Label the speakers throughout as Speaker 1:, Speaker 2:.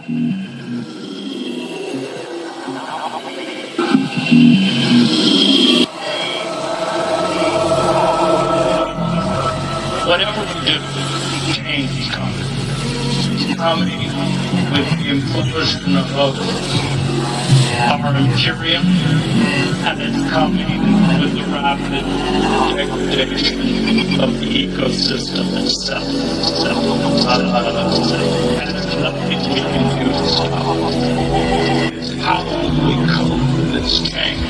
Speaker 1: Whatever we do, change is coming. It's coming with the implosion of our Imperium, and it's coming with the rapid degradation of the ecosystem itself. And there's nothing we can do to stop it. It's how we cope with this change.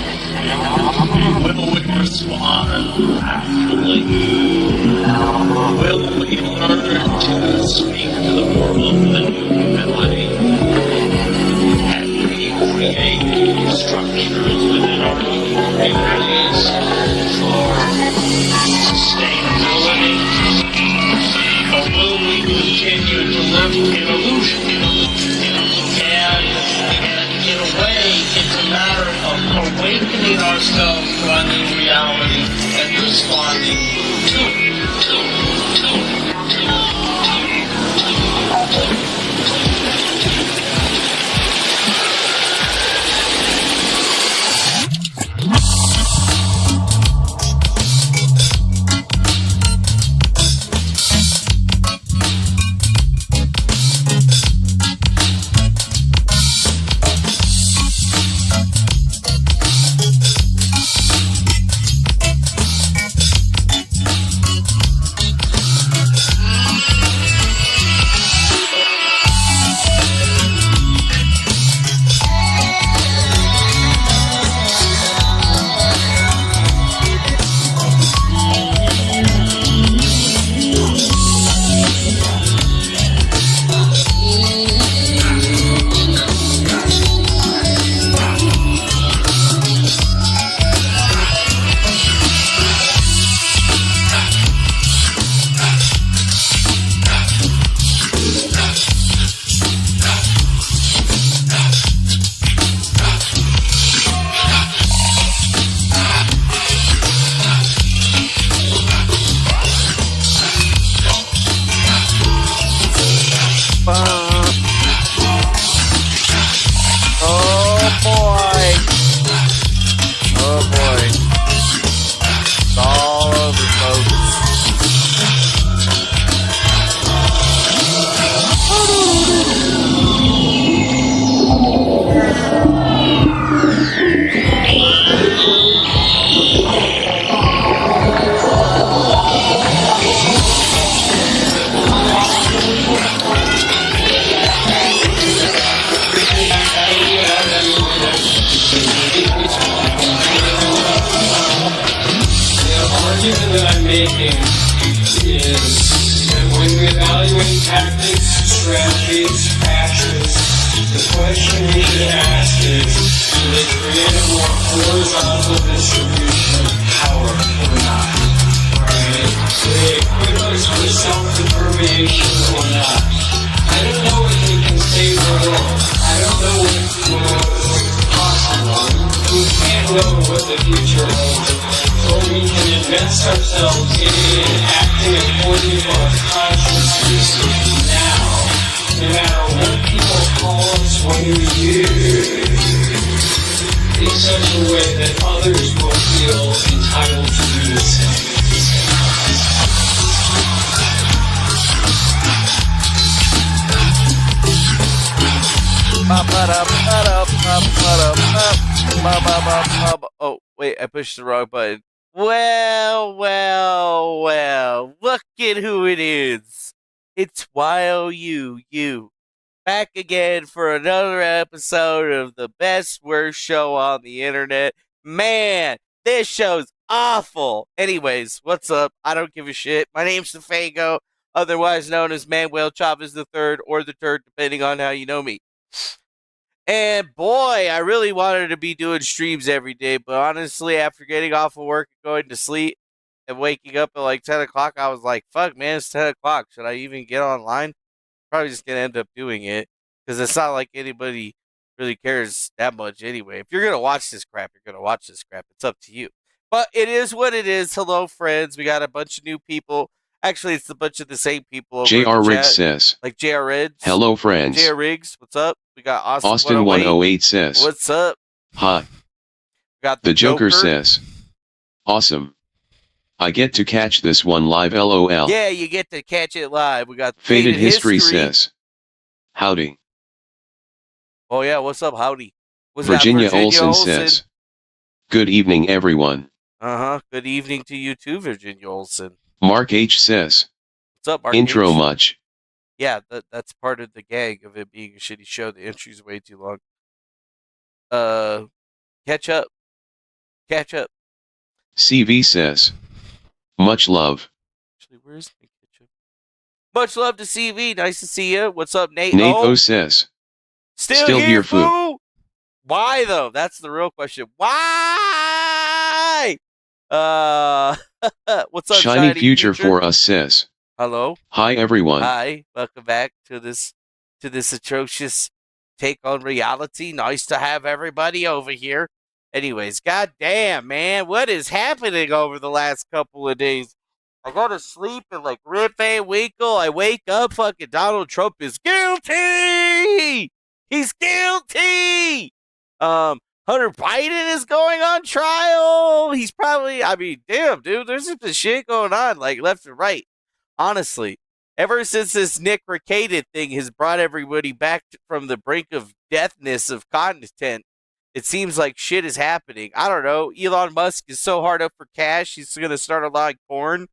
Speaker 1: Will we respond actually? Will we learn to speak to the world with a new humility and recreate structures within our communities for sustainability? Or will we continue to live in illusion? And in a way, it's a matter of awakening ourselves to our new reality and responding to it.
Speaker 2: Oh, wait, I pushed the wrong button. Well, look at who it is. It's YOU, back again for another episode of the best worst show on the internet. Man, this show's awful. Anyways, what's up? I don't give a shit. My name's Defango, otherwise known as Manuel Chavez III or the Turd, depending on how you know me. And boy, I really wanted to be doing streams every day, but honestly, after getting off of work and going to sleep and waking up at like 10 o'clock, I was like, fuck, man, it's 10 o'clock. Should I even get online? Probably just going to end up doing it because it's not like anybody really cares that much anyway. If you're going to watch this crap, you're going to watch this crap. It's up to you. But it is what it is. Hello, friends. We got a bunch of new people. Actually, it's a bunch of the same people over
Speaker 3: J.R.
Speaker 2: in the
Speaker 3: Riggs
Speaker 2: chat.
Speaker 3: says,
Speaker 2: Like J.R. Riggs.
Speaker 3: hello friends.
Speaker 2: J.R. Riggs, what's up? We got Austin,
Speaker 3: Austin
Speaker 2: 108.
Speaker 3: 108 says,
Speaker 2: What's up?
Speaker 3: hi.
Speaker 2: We got
Speaker 3: The Joker says, awesome. I get to catch this one live LOL.
Speaker 2: Yeah, you get to catch it live. We got
Speaker 3: Faded History says, howdy.
Speaker 2: Oh yeah, what's up, howdy? What's
Speaker 3: Virginia Olsen says, good evening everyone.
Speaker 2: Good evening to you too, Virginia Olsen.
Speaker 3: Mark H says,
Speaker 2: what's up, Mark
Speaker 3: intro
Speaker 2: H?
Speaker 3: much.
Speaker 2: Yeah, that's part of the gag of it being a shitty show. The intro's way too long. Catch up. Catch up.
Speaker 3: CV says, much love.
Speaker 2: Actually, where's the catch up? Much love to CV. Nice to see you. What's up, Nate?
Speaker 3: Nate O says,
Speaker 2: Still here, foo. Why though? That's the real question. Why? What's up,
Speaker 3: Shiny Future for us says,
Speaker 2: hello.
Speaker 3: Hi everyone.
Speaker 2: Hi. Welcome back to this atrocious take on reality. Nice to have everybody over here. Anyways, goddamn, man, what is happening over the last couple of days? I go to sleep and like Rip Van Winkle. I wake up, fucking Donald Trump is guilty. He's guilty. Hunter Biden is going on trial. He's probably, I mean, damn, dude, there's some shit going on like left and right. Honestly, ever since this Nick Rekieta thing has brought everybody back from the brink of deathness of content, it seems like shit is happening. I don't know. Elon Musk is so hard up for cash, he's going to start allowing porn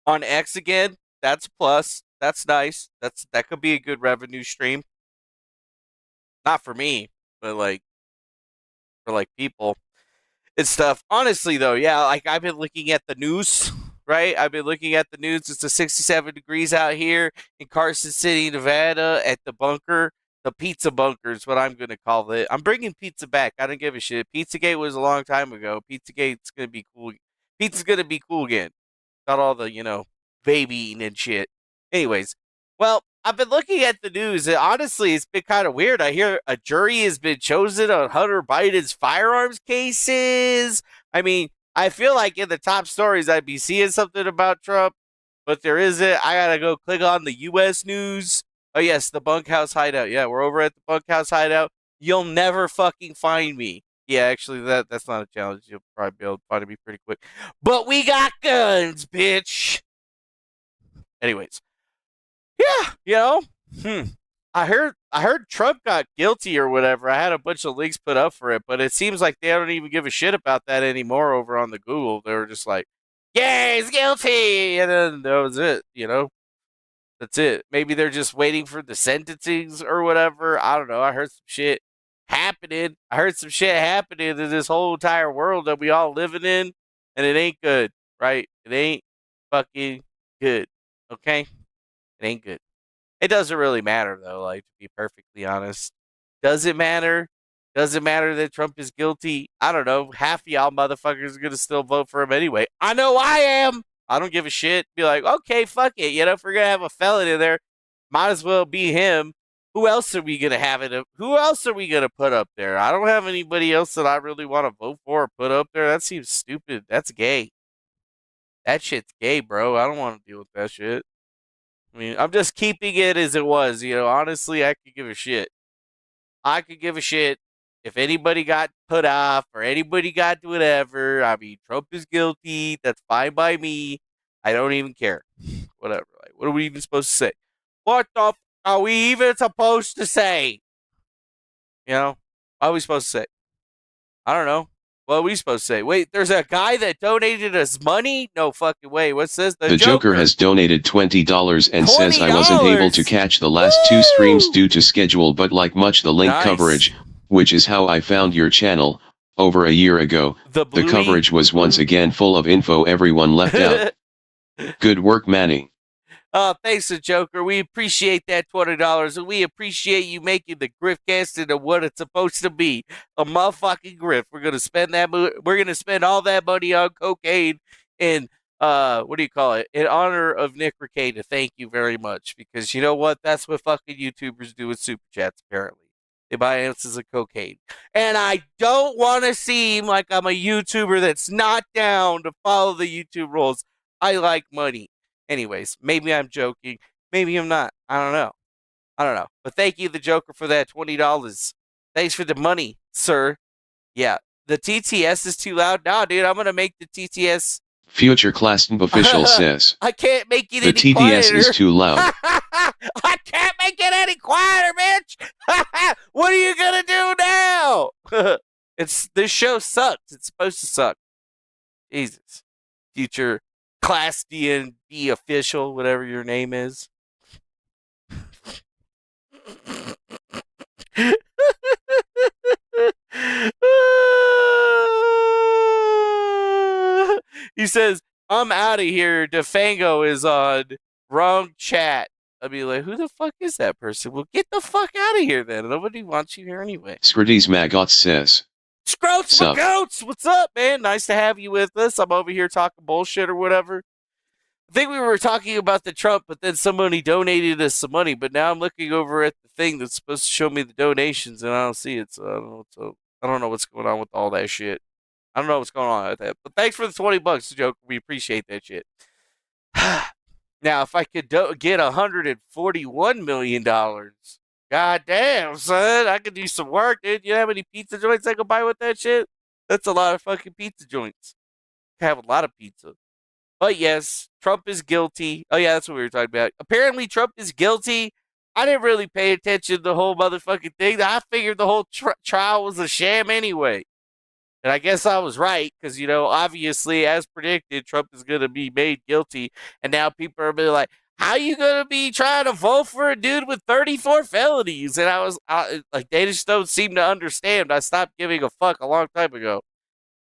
Speaker 2: on X again. That's a plus. That's nice. That could be a good revenue stream. Not for me, but like for like people and stuff. Honestly, though, yeah, like I've been looking at the news. Right? I've been looking at the news. It's a 67 degrees out here in Carson City, Nevada at the bunker. The pizza bunker is what I'm going to call it. I'm bringing pizza back. I don't give a shit. Pizzagate was a long time ago. Pizzagate's going to be cool. Pizza's going to be cool again. Not all the, baby eating and shit. Anyways, well, I've been looking at the news. And honestly, it's been kind of weird. I hear a jury has been chosen on Hunter Biden's firearms cases. I mean, I feel like in the top stories I'd be seeing something about Trump, but there isn't. I gotta go click on the U.S. news. Oh yes, the Bunkhouse Hideout. Yeah, we're over at the Bunkhouse Hideout. You'll never fucking find me. Yeah, actually, that's not a challenge. You'll probably be able to find me pretty quick. But we got guns, bitch. Anyways, yeah, I heard Trump got guilty or whatever. I had a bunch of links put up for it, but it seems like they don't even give a shit about that anymore over on the Google. They were just like, yeah, he's guilty. And then that was it, That's it. Maybe they're just waiting for the sentencings or whatever. I don't know. I heard some shit happening. I heard some shit happening in this whole entire world that we all living in, and it ain't good, right? It ain't fucking good, okay? It ain't good. It doesn't really matter, though, like, to be perfectly honest. Does it matter? Does it matter that Trump is guilty? I don't know. Half of y'all motherfuckers are going to still vote for him anyway. I know I am. I don't give a shit. Be like, okay, fuck it. If we're going to have a felon in there, might as well be him. Who else are we going to have it? Who else are we going to put up there? I don't have anybody else that I really want to vote for or put up there. That seems stupid. That's gay. That shit's gay, bro. I don't want to deal with that shit. I mean, I'm just keeping it as it was. Honestly, I could give a shit. I could give a shit if anybody got put off or anybody got whatever. I mean, Trump is guilty. That's fine by me. I don't even care. Whatever. Like, what are we even supposed to say? What the f are we even supposed to say? What are we supposed to say? I don't know. What are we supposed to say? Wait, there's a guy that donated us money? No fucking way. What's this?
Speaker 3: The Joker has donated $20 and says I wasn't able to catch the last two streams due to schedule, but like much the link coverage, which is how I found your channel, over a year ago. The coverage was once again full of info everyone left out. Good work, Manny.
Speaker 2: Thanks, the Joker. We appreciate that $20, and we appreciate you making the Griftcast into what it's supposed to be, a motherfucking grift. We're gonna spend that. We're gonna spend all that money on cocaine in what do you call it? In honor of Nick Rekieta. Thank you very much, because you know what? That's what fucking YouTubers do with super chats. Apparently, they buy ounces of cocaine, and I don't want to seem like I'm a YouTuber that's not down to follow the YouTube rules. I like money. Anyways, maybe I'm joking. Maybe I'm not. I don't know. But thank you, the Joker, for that $20. Thanks for the money, sir. Yeah. The TTS is too loud. Nah, dude, I'm going to make the TTS.
Speaker 3: Future class official says.
Speaker 2: I can't make it
Speaker 3: the
Speaker 2: any quieter.
Speaker 3: TTS is too loud.
Speaker 2: I can't make it any quieter, bitch. What are you going to do now? This show sucks. It's supposed to suck. Jesus. Future class D&D official, whatever your name is. He says, I'm out of here. Defango is on. Wrong chat. I'll be like, who the fuck is that person? Well, get the fuck out of here then. Nobody wants you here anyway.
Speaker 3: Scrooties Maggot says.
Speaker 2: Scroats Maggoats, what's up, man? Nice to have you with us. I'm over here talking bullshit or whatever. I think we were talking about the Trump, but then somebody donated us some money. But now I'm looking over at the thing that's supposed to show me the donations, and I don't see it. So I don't know what's going on with all that shit. I don't know what's going on with that. But thanks for the $20, Joker. We appreciate that shit. Now, if I could get $141 million, goddamn, son, I could do some work, dude. You know how many pizza joints I could buy with that shit? That's a lot of fucking pizza joints. I have a lot of pizza. But yes, Trump is guilty. Oh, yeah, that's what we were talking about. Apparently, Trump is guilty. I didn't really pay attention to the whole motherfucking thing. I figured the whole trial was a sham anyway. And I guess I was right, because, you know, obviously, as predicted, Trump is going to be made guilty. And now people are being like, how you going to be trying to vote for a dude with 34 felonies? And like, they just don't seem to understand. I stopped giving a fuck a long time ago.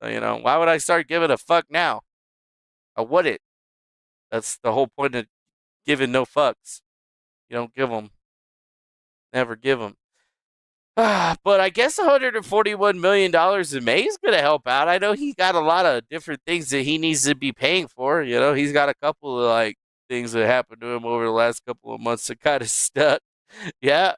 Speaker 2: So, you know, why would I start giving a fuck now? I wouldn't. That's the whole point of giving no fucks. You don't give them. Never give them. But I guess $141 million in May is going to help out. I know he got a lot of different things that he needs to be paying for. You know, he's got a couple of, like, things that happened to him over the last couple of months that kind of stuck. Yeah.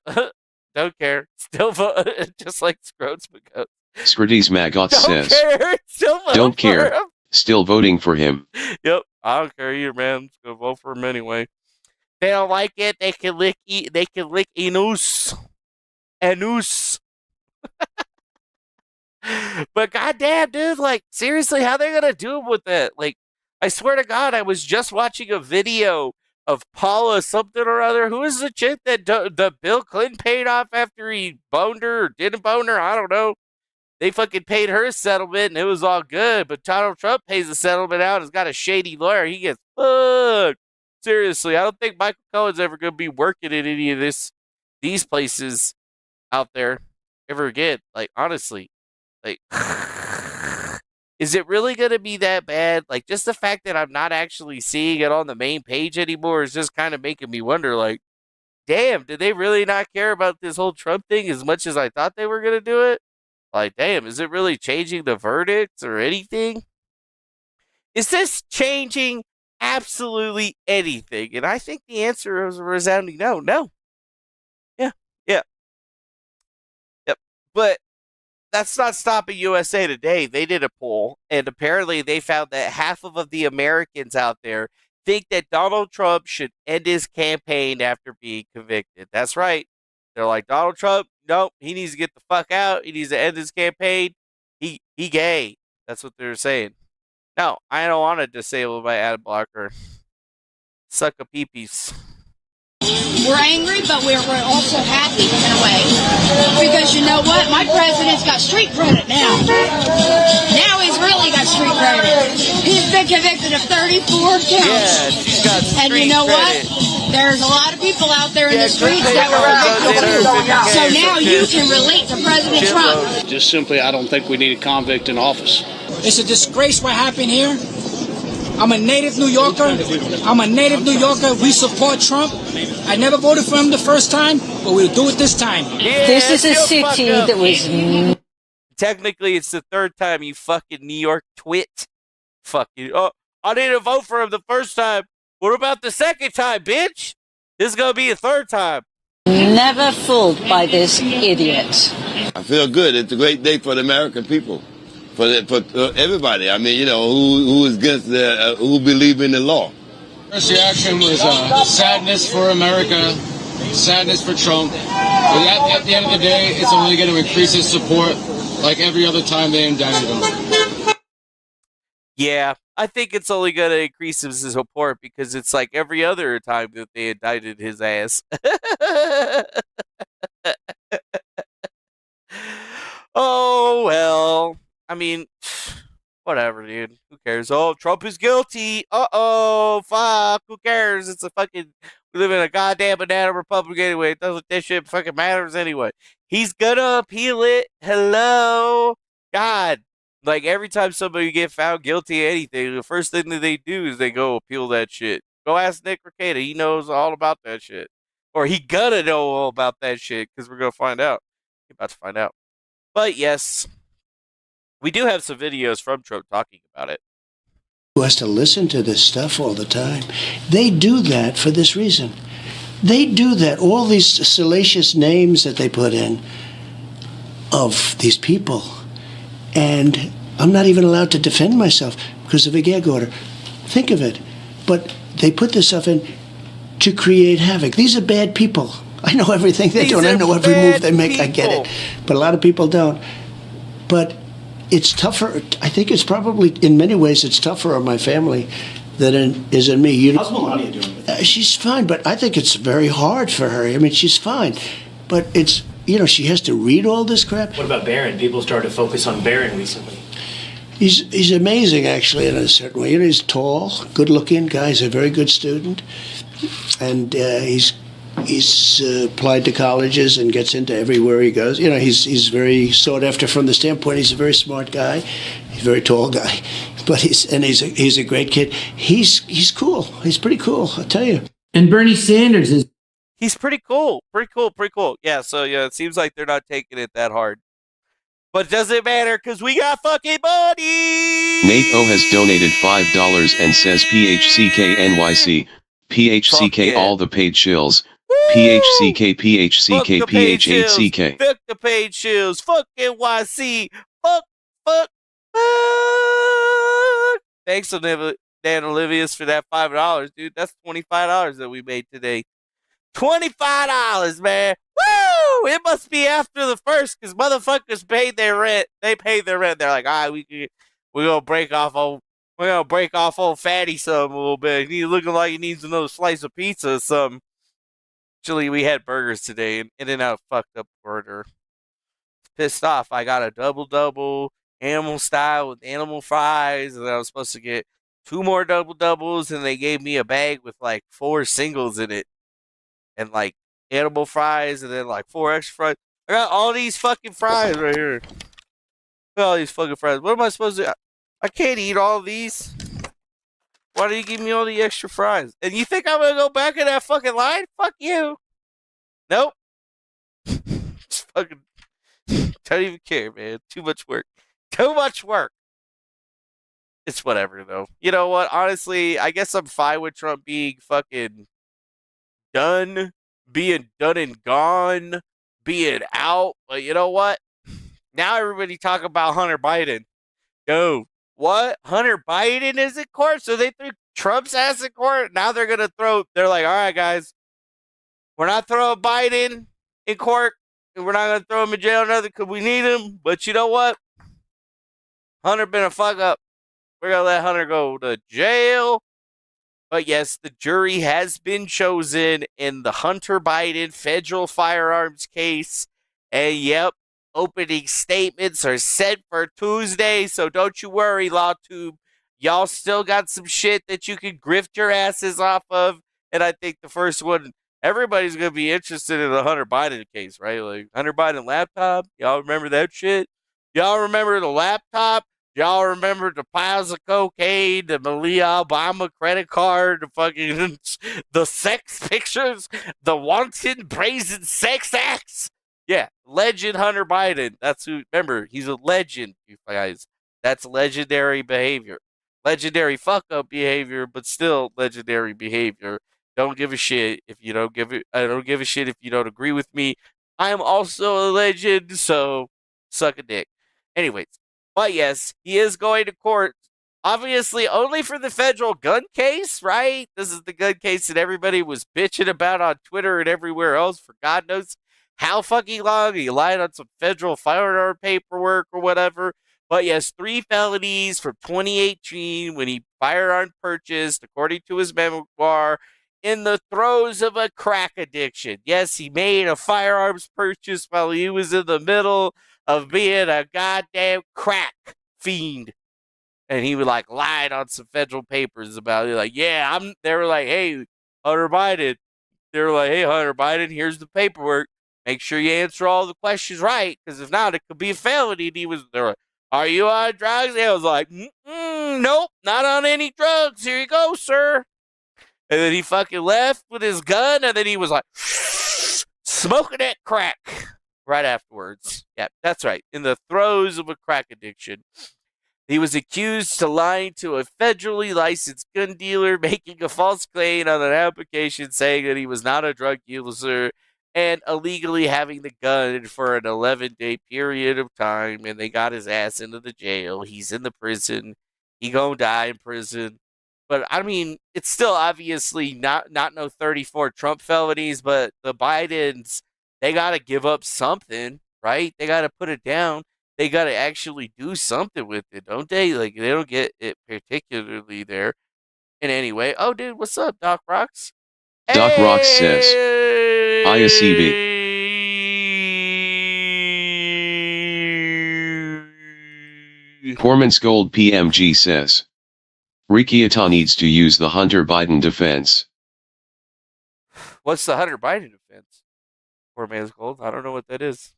Speaker 2: Don't care. Still vote. Just like Scroats Maggot.
Speaker 3: Scrooties Maggot says.
Speaker 2: Care. Still vote
Speaker 3: don't
Speaker 2: for
Speaker 3: care.
Speaker 2: him.
Speaker 3: Still voting for him.
Speaker 2: Yep. I don't care either, man. Just gonna vote for him anyway. They don't like it. They can lick anus. Anus. But goddamn, dude, like, seriously, how they gonna do with it? Like, I swear to God, I was just watching a video of Paula something or other. Who is the chick that the Bill Clinton paid off after he boned her or didn't bone her? I don't know. They fucking paid her a settlement and it was all good, but Donald Trump pays the settlement out and has got a shady lawyer. He gets fucked. Seriously, I don't think Michael Cohen's ever going to be working in any of these places out there ever again. Like, honestly, like, is it really going to be that bad? Like, just the fact that I'm not actually seeing it on the main page anymore is just kind of making me wonder, like, damn, did they really not care about this whole Trump thing as much as I thought they were going to do it? Like, damn, is it really changing the verdicts or anything? Is this changing absolutely anything? And I think the answer is a resounding no. No. Yeah. Yep. But that's not stopping USA Today. They did a poll, and apparently they found that half of the Americans out there think that Donald Trump should end his campaign after being convicted. That's right. They're like, Donald Trump, nope, he needs to get the fuck out. He needs to end his campaign. He gay. That's what they're saying. No, I don't want to disable my ad blocker. Suck a peepees.
Speaker 4: We're angry, but we're also happy in a way. Because you know what? My president's got street credit now. Now he's really got street credit. He's been convicted of 34 counts.
Speaker 2: Yeah, she's got street
Speaker 4: And you know
Speaker 2: credit.
Speaker 4: What? There's a lot of people out there in the streets that were convicted too. So now you can relate to President Trump.
Speaker 5: Just simply, I don't think we need a convict in office.
Speaker 6: It's a disgrace what happened here. I'm a native New Yorker. We support Trump. I never voted for him the first time, but we'll do it this time.
Speaker 2: Yeah,
Speaker 7: this is a city that was...
Speaker 2: Technically, it's the third time, you fucking New York twit. Fuck you. Oh, I didn't vote for him the first time. What about the second time, bitch? This is going to be a third time.
Speaker 7: Never fooled by this idiot.
Speaker 8: I feel good. It's a great day for the American people. for everybody. I mean, who is against who believe in the law.
Speaker 9: First reaction was sadness for America, sadness for Trump. But at the end of the day, it's only going to increase his support like every other time they indicted him.
Speaker 2: Yeah, I think it's only going to increase his support because it's like every other time that they indicted his ass. Oh, well. I mean, whatever, dude. Who cares? Oh, Trump is guilty. Uh-oh, fuck. Who cares? It's a fucking... We live in a goddamn banana republic anyway. It doesn't... That shit fucking matters anyway. He's gonna appeal it. Hello? God. Like, every time somebody get found guilty of anything, the first thing that they do is they go appeal that shit. Go ask Nick Rekieta. He knows all about that shit. Or he gonna know all about that shit, because we're gonna find out. We're about to find out. But yes, we do have some videos from Trump talking about it.
Speaker 10: Who has to listen to this stuff all the time. They do that for this reason. They do that, all these salacious names that they put in of these people. And I'm not even allowed to defend myself because of a gag order. Think of it. But they put this stuff in to create havoc. These are bad people. I know everything they do, and I know every move they make. I get it. But a lot of people don't. But it's tougher. I think it's probably, in many ways, it's tougher on my family than it is in me.
Speaker 11: How's Melania doing?
Speaker 10: She's fine, but I think it's very hard for her. I mean, she's fine. But it's, she has to read all this crap.
Speaker 11: What about Barron? People started to focus on Barron recently.
Speaker 10: He's amazing, actually, in a certain way. He's tall, good-looking guy. He's a very good student. And he's applied to colleges and gets into everywhere he goes. He's very sought after from the standpoint. He's a very smart guy. He's a very tall guy, but he's a great kid. He's cool. He's pretty cool, I'll tell you.
Speaker 12: And Bernie Sanders is.
Speaker 2: He's pretty cool. Pretty cool. Yeah. So yeah, it seems like they're not taking it that hard. But it doesn't matter because we got fucking money.
Speaker 3: Nate O has donated $5 and says PHCKNYC. PHCK all the paid shills. PHCK, PHCK, PH8CK.
Speaker 2: Fuck the paid shills. Fuck NYC. Fuck. Thanks to Dan Olivius for that $5, dude. That's $25 that we made today. $25, man. Woo! It must be after the first, because motherfuckers paid their rent. They paid their rent. They're like, all right, we're gonna break off old Fatty some a little bit. He's looking like he needs another slice of pizza or something. Actually, we had burgers today, and In-N-Out fucked up burger. Pissed off. I got a double animal style with animal fries, and I was supposed to get 2 more doubles, and they gave me a bag with like 4 singles in it, and like animal fries, and then like 4 extra fries. I got all these fucking fries right here. Look at all these fucking fries. What am I supposed to? I can't eat all of these. Why do you give me all the extra fries? And you think I'm gonna go back in that fucking line? Fuck you. Nope. Just fucking don't even care, man. Too much work. It's whatever, though. You know what? Honestly, I guess I'm fine with Trump being fucking done, being done and gone, being out. But you know what? Now everybody talk about Hunter Biden. Yo, what? Hunter Biden is in court? So they threw Trump's ass in court? Now they're like, all right, guys, we're not throwing Biden in court, and we're not going to throw him in jail another because we need him. But you know what? Hunter been a fuck up. We're going to let Hunter go to jail. But yes, the jury has been chosen in the Hunter Biden federal firearms case. And yep, opening statements are set for Tuesday. So don't you worry, Lawtube. Y'all still got some shit that you can grift your asses off of. And I think the first one, everybody's going to be interested in the Hunter Biden case, right? Like, Hunter Biden laptop. Y'all remember that shit? Y'all remember the laptop? Y'all remember the piles of cocaine, the Malia Obama credit card, the fucking, the sex pictures, the wanton brazen sex acts? Yeah, legend Hunter Biden. That's who, remember, he's a legend, you guys. That's legendary behavior. Legendary fuck-up behavior, but still legendary behavior. Don't give a shit if you don't I don't give a shit if you don't agree with me. I am also a legend, so suck a dick. Anyways, But yes, he is going to court. Obviously, only for the federal gun case, right? This is the gun case that everybody was bitching about on Twitter and everywhere else for God knows how fucking long. He lied on some federal firearm paperwork or whatever. But yes, 3 felonies from 2018 when he firearm purchased, according to his memoir, in the throes of a crack addiction. Yes, he made a firearms purchase while he was in the middle of being a goddamn crack fiend. And he would like lied on some federal papers about it. Like, yeah, they were like, hey, Hunter Biden. They were like, hey, Hunter Biden, here's the paperwork. Make sure you answer all the questions right, because if not, it could be a felony. And they were like, are you on drugs? And I was like, nope, not on any drugs. Here you go, sir. And then he fucking left with his gun, and then he was like, smoking that crack right afterwards. Yeah, that's right. In the throes of a crack addiction. He was accused to lying to a federally licensed gun dealer, making a false claim on an application saying that he was not a drug user, and illegally having the gun for an 11-day period of time. And they got his ass into the jail. He's in the prison. He gonna die in prison. But I mean, it's still obviously not no 34 Trump felonies, but the Bidens, they got to give up something, right? They got to put it down. They got to actually do something with it, don't they? Like, they don't get it particularly there in any way. Oh, dude, what's up, Doc Rocks?
Speaker 3: Doc Rocks says, ISEV. Corman's Gold PMG says, Rekieta needs to use the Hunter Biden defense.
Speaker 2: What's the Hunter Biden defense? Poor man's gold. I don't know what that is.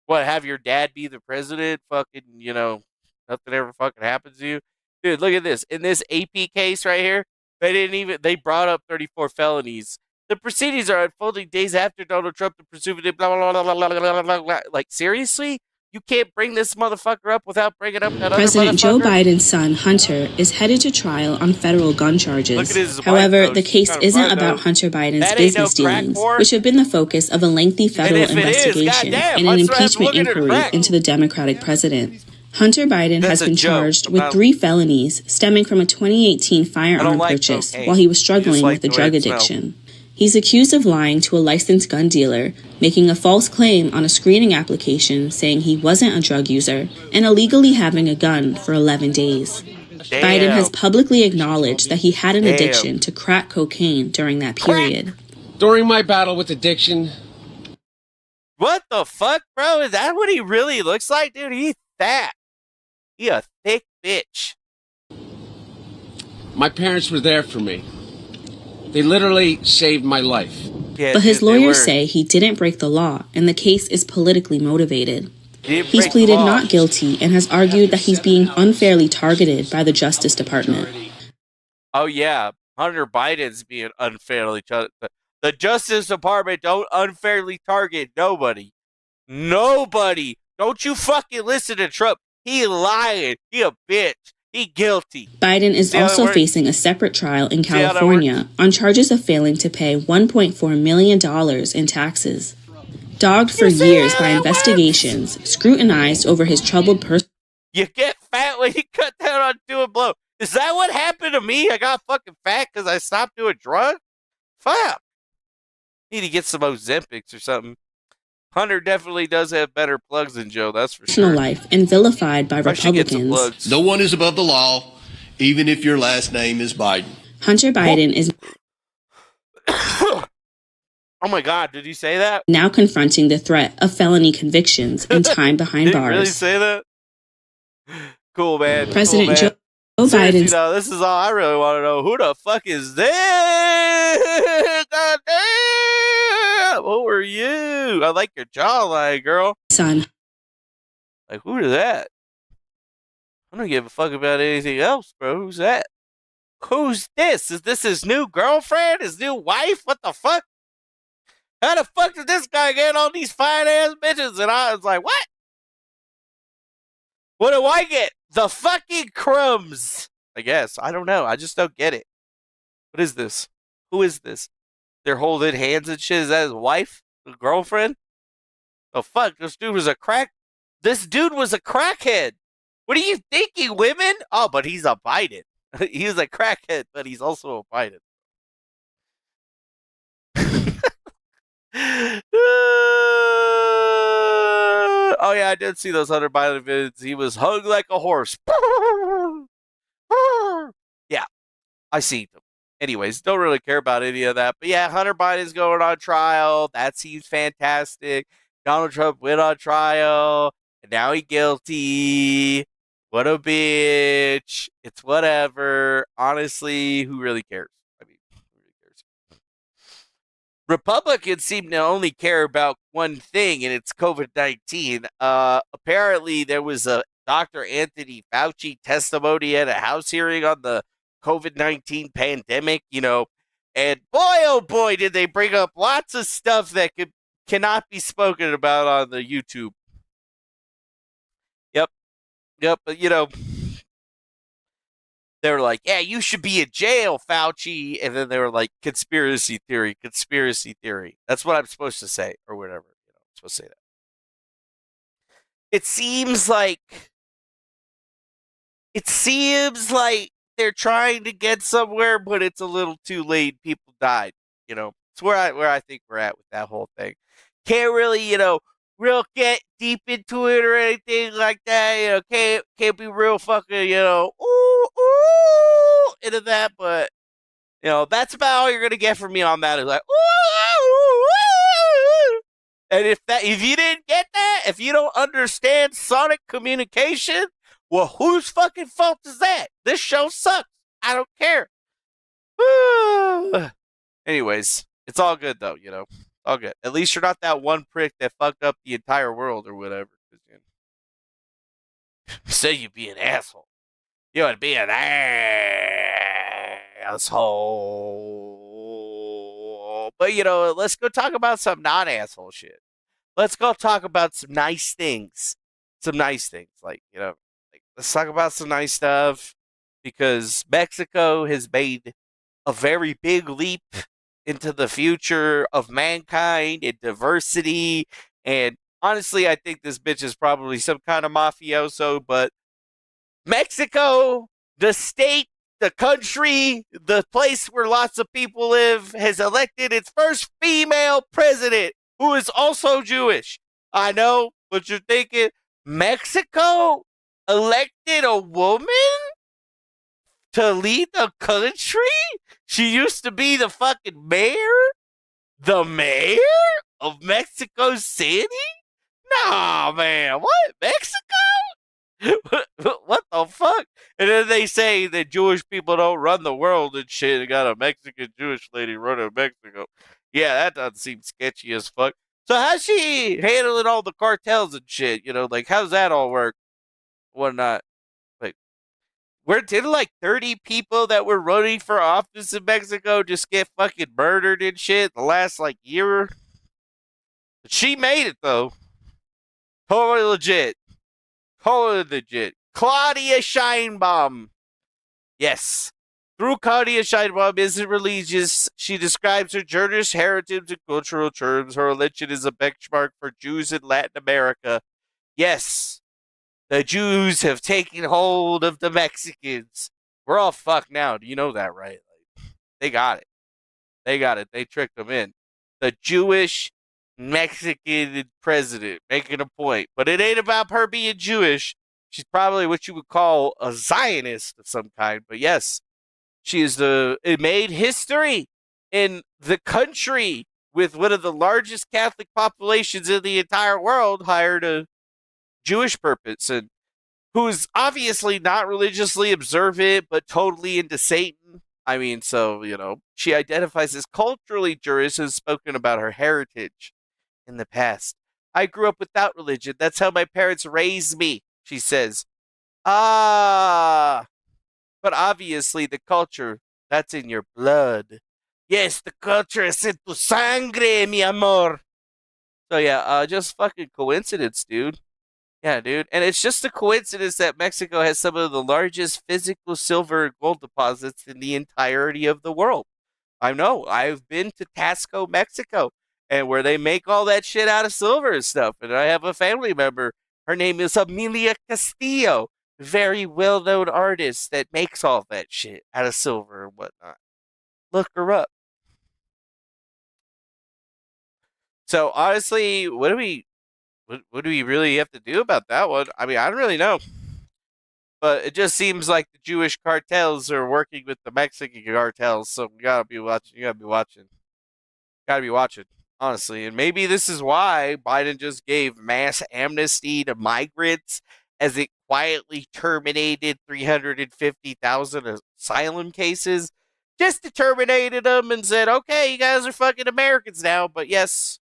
Speaker 2: What, have your dad be the president? Fucking, nothing ever fucking happens to you? Dude, look at this. In this AP case right here, they brought up 34 felonies. The proceedings are unfolding days after Donald Trump, the presumed blah, blah, blah, blah, blah, blah, blah, blah. Like, seriously? You can't bring this motherfucker up without bringing up that
Speaker 13: President
Speaker 2: other motherfucker?
Speaker 13: Joe Biden's son, Hunter, is headed to trial on federal gun charges. However, the case isn't about Hunter Biden's business dealings, which have been the focus of a lengthy federal investigation and an impeachment inquiry into the Democratic president. Hunter Biden has been charged with 3 felonies stemming from a 2018 firearm purchase while he was struggling with a drug addiction. He's accused of lying to a licensed gun dealer, making a false claim on a screening application saying he wasn't a drug user, and illegally having a gun for 11 days.
Speaker 2: Damn.
Speaker 13: Biden has publicly acknowledged that he had an addiction to crack cocaine during that period.
Speaker 9: During my battle with addiction...
Speaker 2: What the fuck, bro? Is that what he really looks like? Dude, he's fat. He a thick bitch.
Speaker 9: My parents were there for me. They literally saved my life.
Speaker 2: Yeah,
Speaker 13: but his lawyers say he didn't break the law, and the case is politically motivated. He's pleaded not guilty and has argued that he's being unfairly targeted by the Justice Department.
Speaker 2: Oh, yeah. Hunter Biden's being unfairly targeted. The Justice Department don't unfairly target nobody. Nobody. Don't you fucking listen to Trump. He lying. He a bitch. He guilty.
Speaker 13: Biden is also facing a separate trial in California on charges of failing to pay $1.4 million in taxes. Dogged for years by investigations, scrutinized over his troubled person.
Speaker 2: You get fat when you cut down on doing blow. Is that what happened to me? I got fucking fat because I stopped doing drugs? Fuck. Need to get some Ozempics or something. Hunter definitely does have better plugs than Joe, that's for sure.
Speaker 13: Life and vilified by Republicans.
Speaker 8: No one is above the law, even if your last name is Biden.
Speaker 13: Hunter Biden is...
Speaker 2: Oh my God, did he say that?
Speaker 13: Now confronting the threat of felony convictions and time behind bars.
Speaker 2: Did he really say that? Cool, man.
Speaker 13: President Joe Biden.
Speaker 2: This is all I really want to know. Who the fuck is this? God damn! Who are you? I like your jawline, girl.
Speaker 13: Son.
Speaker 2: Like, who is that? I don't give a fuck about anything else, bro. Who's that? Who's this? Is this his new girlfriend? His new wife? What the fuck? How the fuck did this guy get all these fine-ass bitches? And I was like, what? What do I get? The fucking crumbs. I guess. I don't know. I just don't get it. What is this? Who is this? They're holding hands and shit. Is that his wife? His girlfriend? Oh, fuck. This dude was a crackhead. What are you thinking, women? Oh, but he's a Biden. He's a crackhead, but he's also a Biden. Oh yeah, I did see those Hunter Biden vids. He was hung like a horse. Yeah, I see them. Anyways, don't really care about any of that. But yeah, Hunter Biden's going on trial. That seems fantastic. Donald Trump went on trial, and now he's guilty. What a bitch. It's whatever. Honestly, who really cares? I mean, who really cares? Republicans seem to only care about one thing, and it's COVID-19. Apparently, there was a Dr. Anthony Fauci testimony at a House hearing on the COVID-19 pandemic, and boy, oh boy, did they bring up lots of stuff that cannot be spoken about on the YouTube. Yep, but they were like, yeah, you should be in jail, Fauci. And then they were like, conspiracy theory. That's what I'm supposed to say, or whatever. I'm supposed to say that. It seems like they're trying to get somewhere, but it's a little too late. People died. It's where I think we're at with that whole thing. Can't really, real get deep into it or anything like that. Can't be real fucking, into that. But that's about all you're gonna get from me on that. Is like, and if you didn't get that, if you don't understand sonic communication, well, whose fucking fault is that? This show sucks. I don't care. Anyways, it's all good though. All good. At least you're not that one prick that fucked up the entire world or whatever. Say you'd be an asshole. You would be an asshole. But, let's go talk about some non-asshole shit. Let's go talk about some nice things. Like, let's talk about some nice stuff. Because Mexico has made a very big leap into the future of mankind and diversity. And honestly, I think this bitch is probably some kind of mafioso, but Mexico, the state, the country, the place where lots of people live, has elected its first female president, who is also Jewish. I know what you're thinking. Mexico elected a woman to lead the country? She used to be the fucking mayor? The mayor of Mexico City? Nah, man. What? Mexico? What the fuck? And then they say that Jewish people don't run the world and shit. They got a Mexican Jewish lady running Mexico. Yeah, that doesn't seem sketchy as fuck. So how's she handling all the cartels and shit? How's that all work? Whatnot? Where did 30 people that were running for office in Mexico just get fucking murdered and shit the last year? But she made it though. Totally legit. Claudia Sheinbaum. Yes. Through Claudia Sheinbaum isn't religious. She describes her Jewish heritage in cultural terms. Her religion is a benchmark for Jews in Latin America. Yes. The Jews have taken hold of the Mexicans. We're all fucked now. Do you know that, right? They got it. They tricked them in. The Jewish Mexican president making a point. But it ain't about her being Jewish. She's probably what you would call a Zionist of some kind. But yes, it made history in the country with one of the largest Catholic populations in the entire world hired a Jewish purpose, and who's obviously not religiously observant but totally into Satan. I mean, so she identifies as culturally Jewish and has spoken about her heritage in the past. I grew up without religion. That's how my parents raised me, she says. But obviously the culture, that's in your blood. Yes, the culture is in tu sangre, mi amor. So yeah, just fucking coincidence, dude. Yeah, dude. And it's just a coincidence that Mexico has some of the largest physical silver and gold deposits in the entirety of the world. I know. I've been to Tasco, Mexico, and where they make all that shit out of silver and stuff. And I have a family member. Her name is Amelia Castillo. very well-known artist that makes all that shit out of silver and whatnot. Look her up. So honestly, what do we really have to do about that one? I mean, I don't really know. But it just seems like the Jewish cartels are working with the Mexican cartels, so you gotta be watching. Honestly. And maybe this is why Biden just gave mass amnesty to migrants as it quietly terminated 350,000 asylum cases. Just terminated them and said, okay, you guys are fucking Americans now. But yes,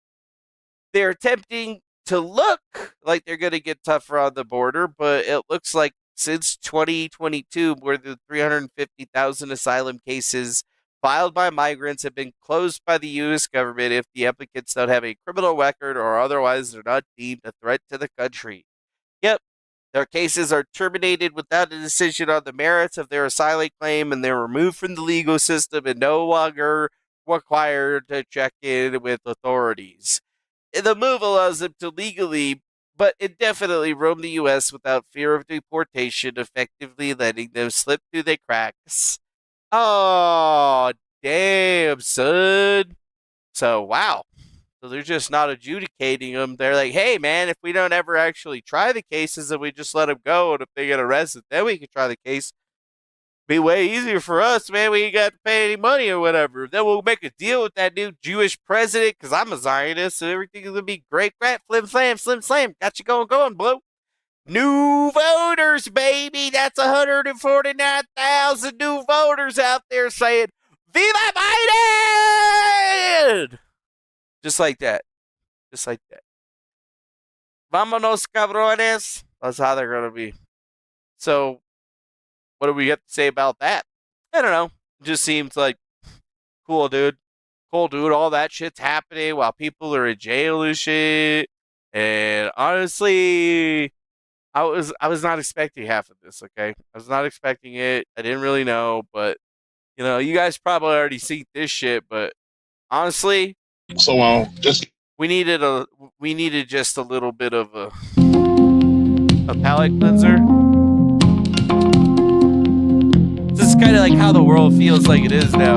Speaker 2: they're attempting to look like they're going to get tougher on the border, but it looks like since 2022, more than 350,000 asylum cases filed by migrants have been closed by the U.S. government if the applicants don't have a criminal record or otherwise they're not deemed a threat to the country. Yep, their cases are terminated without a decision on the merits of their asylum claim, and they're removed from the legal system and no longer required to check in with authorities. The move allows them to legally but indefinitely roam the U.S. without fear of deportation, effectively letting them slip through the cracks. Oh, damn, son. So, wow. So they're just not adjudicating them. They're like, hey, man, if we don't ever actually try the cases and we just let them go, and if they get arrested, then we can try the case. Be way easier for us, man. We ain't got to pay any money or whatever. Then we'll make a deal with that new Jewish president because I'm a Zionist and everything is going to be great. Flim, flam, slim, slam. Got you going, blow. New voters, baby. That's 149,000 new voters out there saying, Viva Biden! Just like that. Vámonos, cabrones. That's how they're going to be. So, what do we have to say about that? I don't know. It just seems like cool, dude. All that shit's happening while people are in jail and shit. And honestly, I was not expecting half of this. Okay, I was not expecting it. I didn't really know, but you guys probably already seen this shit. But honestly, we needed just a little bit of a palate cleanser. This is kind of like how the world feels like it is now.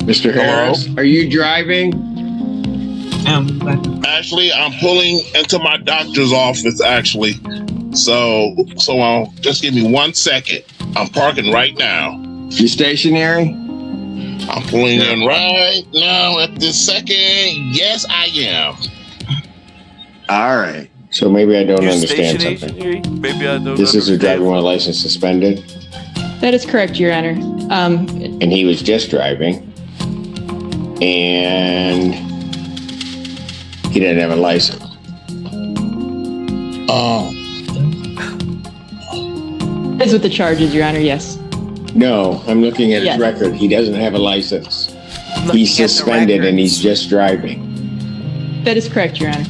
Speaker 14: Mr. Harris, are you driving?
Speaker 15: Actually, I'm pulling into my doctor's office, actually. So just give me 1 second. I'm parking right now.
Speaker 14: You stationary?
Speaker 15: I'm pulling in right now at this second. Yes, I am.
Speaker 14: All right. So maybe I don't understand something.
Speaker 2: Maybe I don't.
Speaker 14: This is a driver while license suspended.
Speaker 16: That is correct, Your Honor.
Speaker 14: And he was just driving, and he didn't have a license.
Speaker 16: That's what the charge is, Your Honor. Yes.
Speaker 14: No, I'm looking at his record. He doesn't have a license. He's suspended and he's just driving.
Speaker 16: That is correct, Your Honor.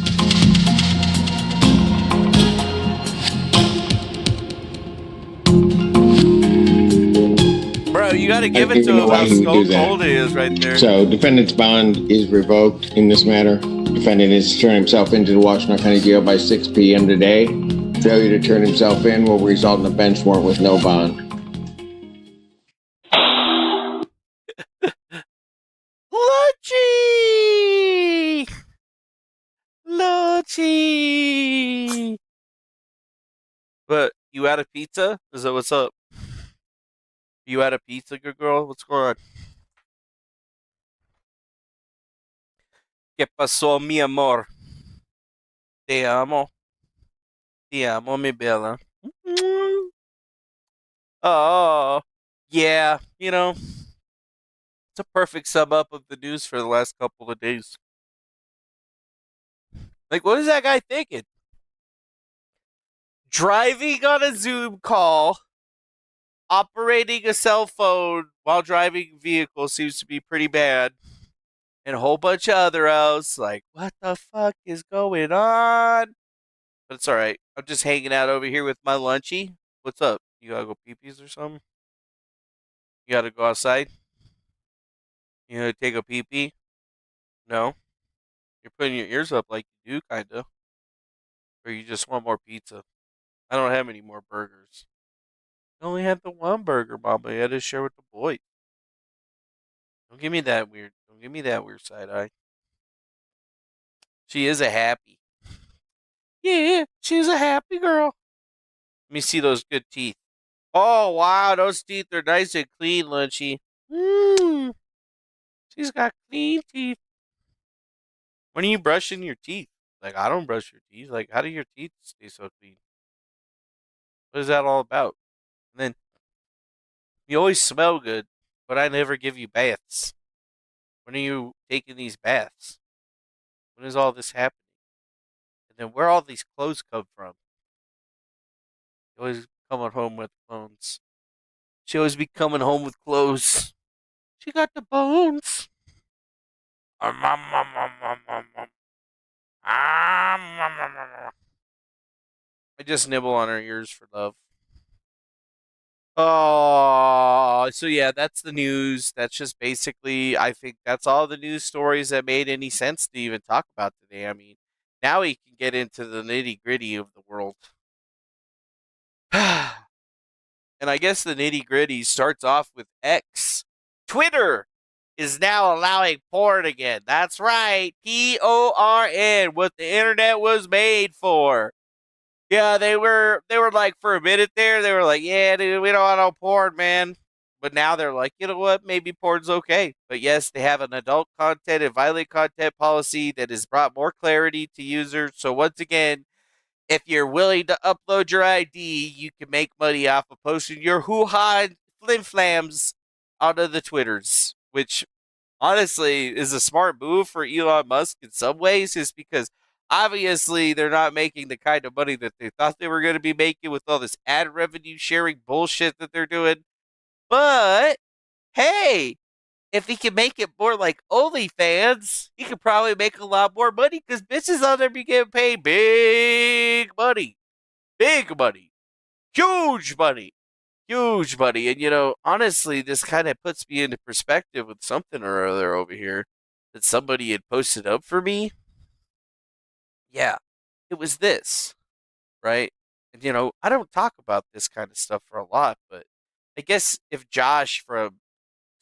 Speaker 2: Bro, you gotta give it to him how stone cold he is right there.
Speaker 14: So, defendant's bond is revoked in this matter. Defendant is to turn himself into the Washington County Jail by 6 p.m. today. Failure to turn himself in will result in a bench warrant with no bond.
Speaker 2: Luchi! But you out of pizza? Is that what's up? You out of pizza, good girl? What's going on? ¿Qué pasó, mi amor? Te amo. Te amo, mi bella. Oh, yeah, it's a perfect sum up of the news for the last couple of days. Like, what is that guy thinking? Driving on a Zoom call, operating a cell phone while driving a vehicle seems to be pretty bad. And a whole bunch of other else, like, what the fuck is going on? But it's alright. I'm just hanging out over here with my lunchy. What's up? You gotta go pee-pees or something? You gotta go outside? You gonna take a pee-pee? No? You're putting your ears up like you do, kinda. Or you just want more pizza? I don't have any more burgers. I only had the one burger, Mama. You had to share with the boys. Don't give me that weird. Don't give me that weird side eye. She is a happy. Yeah, she's a happy girl. Let me see those good teeth. Oh, wow, those teeth are nice and clean, Lunchy. She's got clean teeth. When are you brushing your teeth? Like, I don't brush your teeth. Like, how do your teeth stay so clean? What is that all about? And then, you always smell good, but I never give you baths. When are you taking these baths? When is all this happening? And then where all these clothes come from? You always coming home with clones. She always be coming home with clothes. She got the bones. I just nibble on her ears for love. Oh, so yeah, that's the news. That's just basically, I think that's all the news stories that made any sense to even talk about today. I mean, now we can get into the nitty-gritty of the world. And I guess the nitty-gritty starts off with X. Twitter is now allowing porn again. That's right. P-O-R-N, what the internet was made for. Yeah, they were like, for a minute there, they were like, yeah, dude, we don't want no porn, man. But now they're like, you know what, maybe porn's okay. But yes, they have an adult content and violent content policy that has brought more clarity to users. So once again, if you're willing to upload your ID, you can make money off of posting your hoo-ha flim-flams onto the Twitters, which honestly is a smart move for Elon Musk in some ways, is because obviously they're not making the kind of money that they thought they were going to be making with all this ad revenue sharing bullshit that they're doing. But hey, if he can make it more like OnlyFans, he could probably make a lot more money, because bitches on there be getting paid big money. Big money. Huge money. Huge money. And, you know, honestly, this kind of puts me into perspective with something or other over here that somebody had posted up for me. Yeah, it was this, right? And, you know, I don't talk about this kind of stuff for a lot, but I guess if Josh from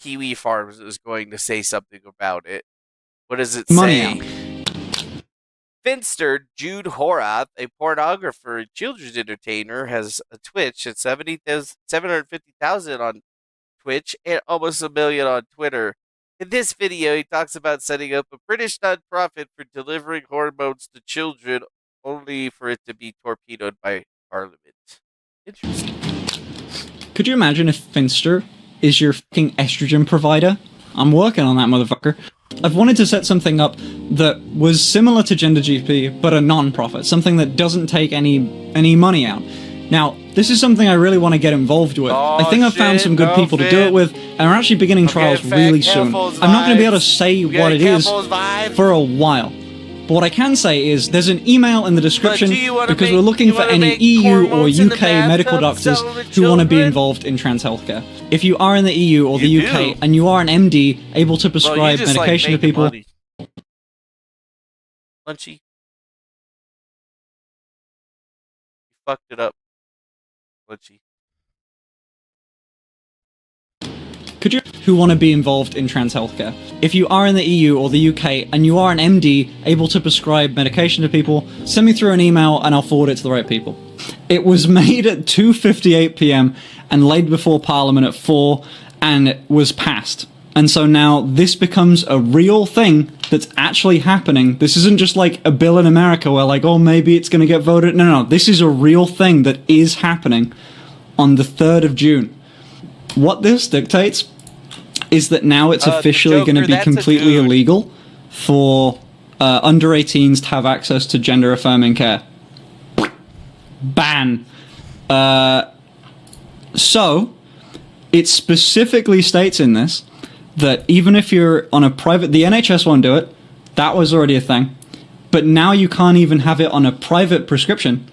Speaker 2: Kiwi Farms is going to say something about it, what does it say? Finster Jude Horath, a pornographer and children's entertainer, has a Twitch at 750,000 on Twitch and almost 1 million on Twitter. In this video, he talks about setting up a British nonprofit for delivering hormones to children, only for it to be torpedoed by Parliament. Interesting.
Speaker 17: Could you imagine if Finster is your fucking estrogen provider? I'm working on that, motherfucker. I've wanted to set something up that was similar to GenderGP, but a non-profit, something that doesn't take any money out. Now, this is something I really want to get involved with. I think I've found some good people to do it with, and we're actually beginning trials really soon. I'm not going to be able to say what it is for a while. But what I can say is there's an email in the description, because we're looking for any EU or UK medical doctors who want to be involved in trans healthcare. If you are in the EU or the UK and you are an MD able to prescribe medication to people...
Speaker 2: Lunchy. You fucked it up. Lunchy.
Speaker 17: Could you who want to be involved in trans healthcare? If you are in the EU or the UK and you are an MD able to prescribe medication to people, send me through an email and I'll forward it to the right people. It was made at 2:58 PM and laid before Parliament at 4 and it was passed. And so now this becomes a real thing that's actually happening. This isn't just like a bill in America where like, oh, maybe it's going to get voted. No, this is a real thing that is happening on the 3rd of June. What this dictates is that now it's officially going to be completely illegal for under 18s to have access to gender-affirming care. Ban. So, it specifically states in this that even if you're on a private... The NHS won't do it. That was already a thing. But now you can't even have it on a private prescription.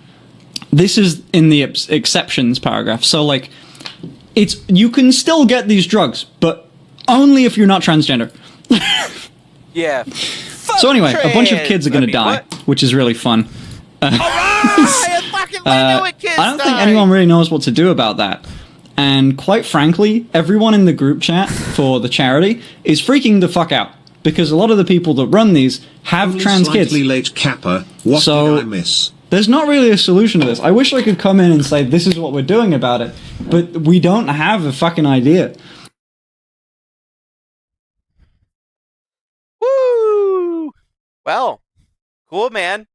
Speaker 17: This is in the exceptions paragraph. So, like... You can still get these drugs, but only if you're not transgender.
Speaker 2: Yeah.
Speaker 17: So anyway, a bunch of kids are going to die, which is really fun. I don't think anyone really knows what to do about that. And quite frankly, everyone in the group chat for the charity is freaking the fuck out. Because a lot of the people that run these have
Speaker 18: Only
Speaker 17: trans kids.
Speaker 18: slightly late Kappa. What did I miss?
Speaker 17: There's not really a solution to this. I wish I could come in and say, this is what we're doing about it. But we don't have a fucking idea.
Speaker 2: Woo! Well, cool, man.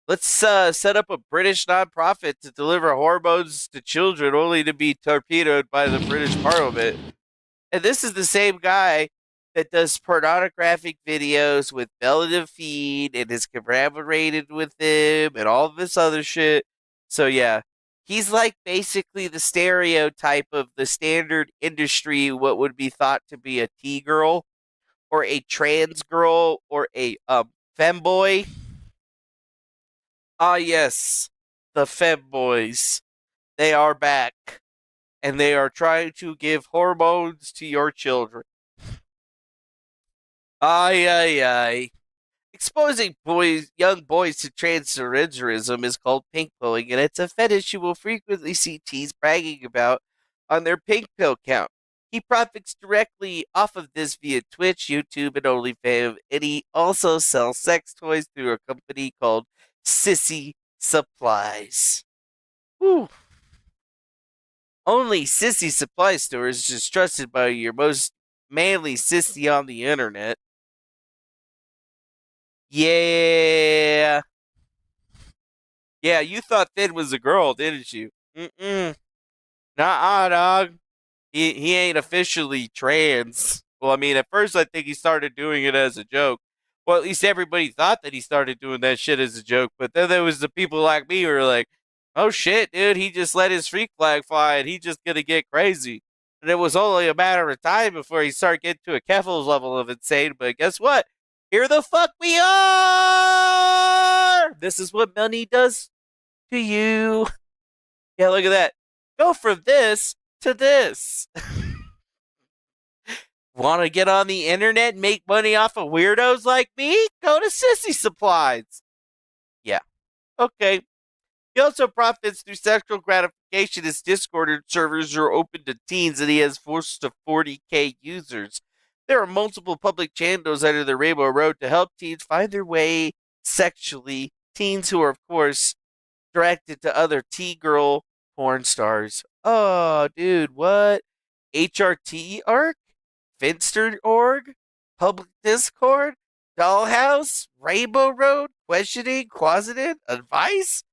Speaker 2: Let's set up a British nonprofit to deliver hormones to children only to be torpedoed by the British Parliament. And this is the same guy that does pornographic videos with Bella Delphine and is collaborated with him and all this other shit. So yeah, he's like basically the stereotype of the standard industry, what would be thought to be a T-girl or a trans girl or a femboy. Ah yes, the femboys. They are back. And they are trying to give hormones to your children. Ay. Exposing young boys to transgenderism is called pink pilling, and it's a fetish you will frequently see teens bragging about on their pink pill count. He profits directly off of this via Twitch, YouTube, and OnlyFans, and he also sells sex toys through a company called Sissy Supplies. Whew. Only Sissy Supply Stores is trusted by your most manly sissy on the internet. Yeah. Yeah, you thought Finn was a girl, didn't you? Nuh-uh, dog. He ain't officially trans. Well, I mean, at first I think he started doing it as a joke. Well, at least everybody thought that he started doing that shit as a joke. But then there was the people like me who were like, oh shit, dude, he just let his freak flag fly and he's just gonna get crazy. And it was only a matter of time before he started getting to a Keffel's level of insane. But guess what? Here the fuck we are! This is what money does to you. Yeah, look at that. Go from this to this. Want to get on the internet and make money off of weirdos like me? Go to Sissy Supplies. Yeah. Okay. He also profits through sexual gratification. His Discord servers are open to teens, and he has close to 40K users. There are multiple public channels under the Rainbow Road to help teens find their way sexually. Teens who are, of course, directed to other T-girl porn stars. Oh, dude, what? HRT ARC? Finster.org? Public Discord? Dollhouse? Rainbow Road? Questioning? Closeted? Advice?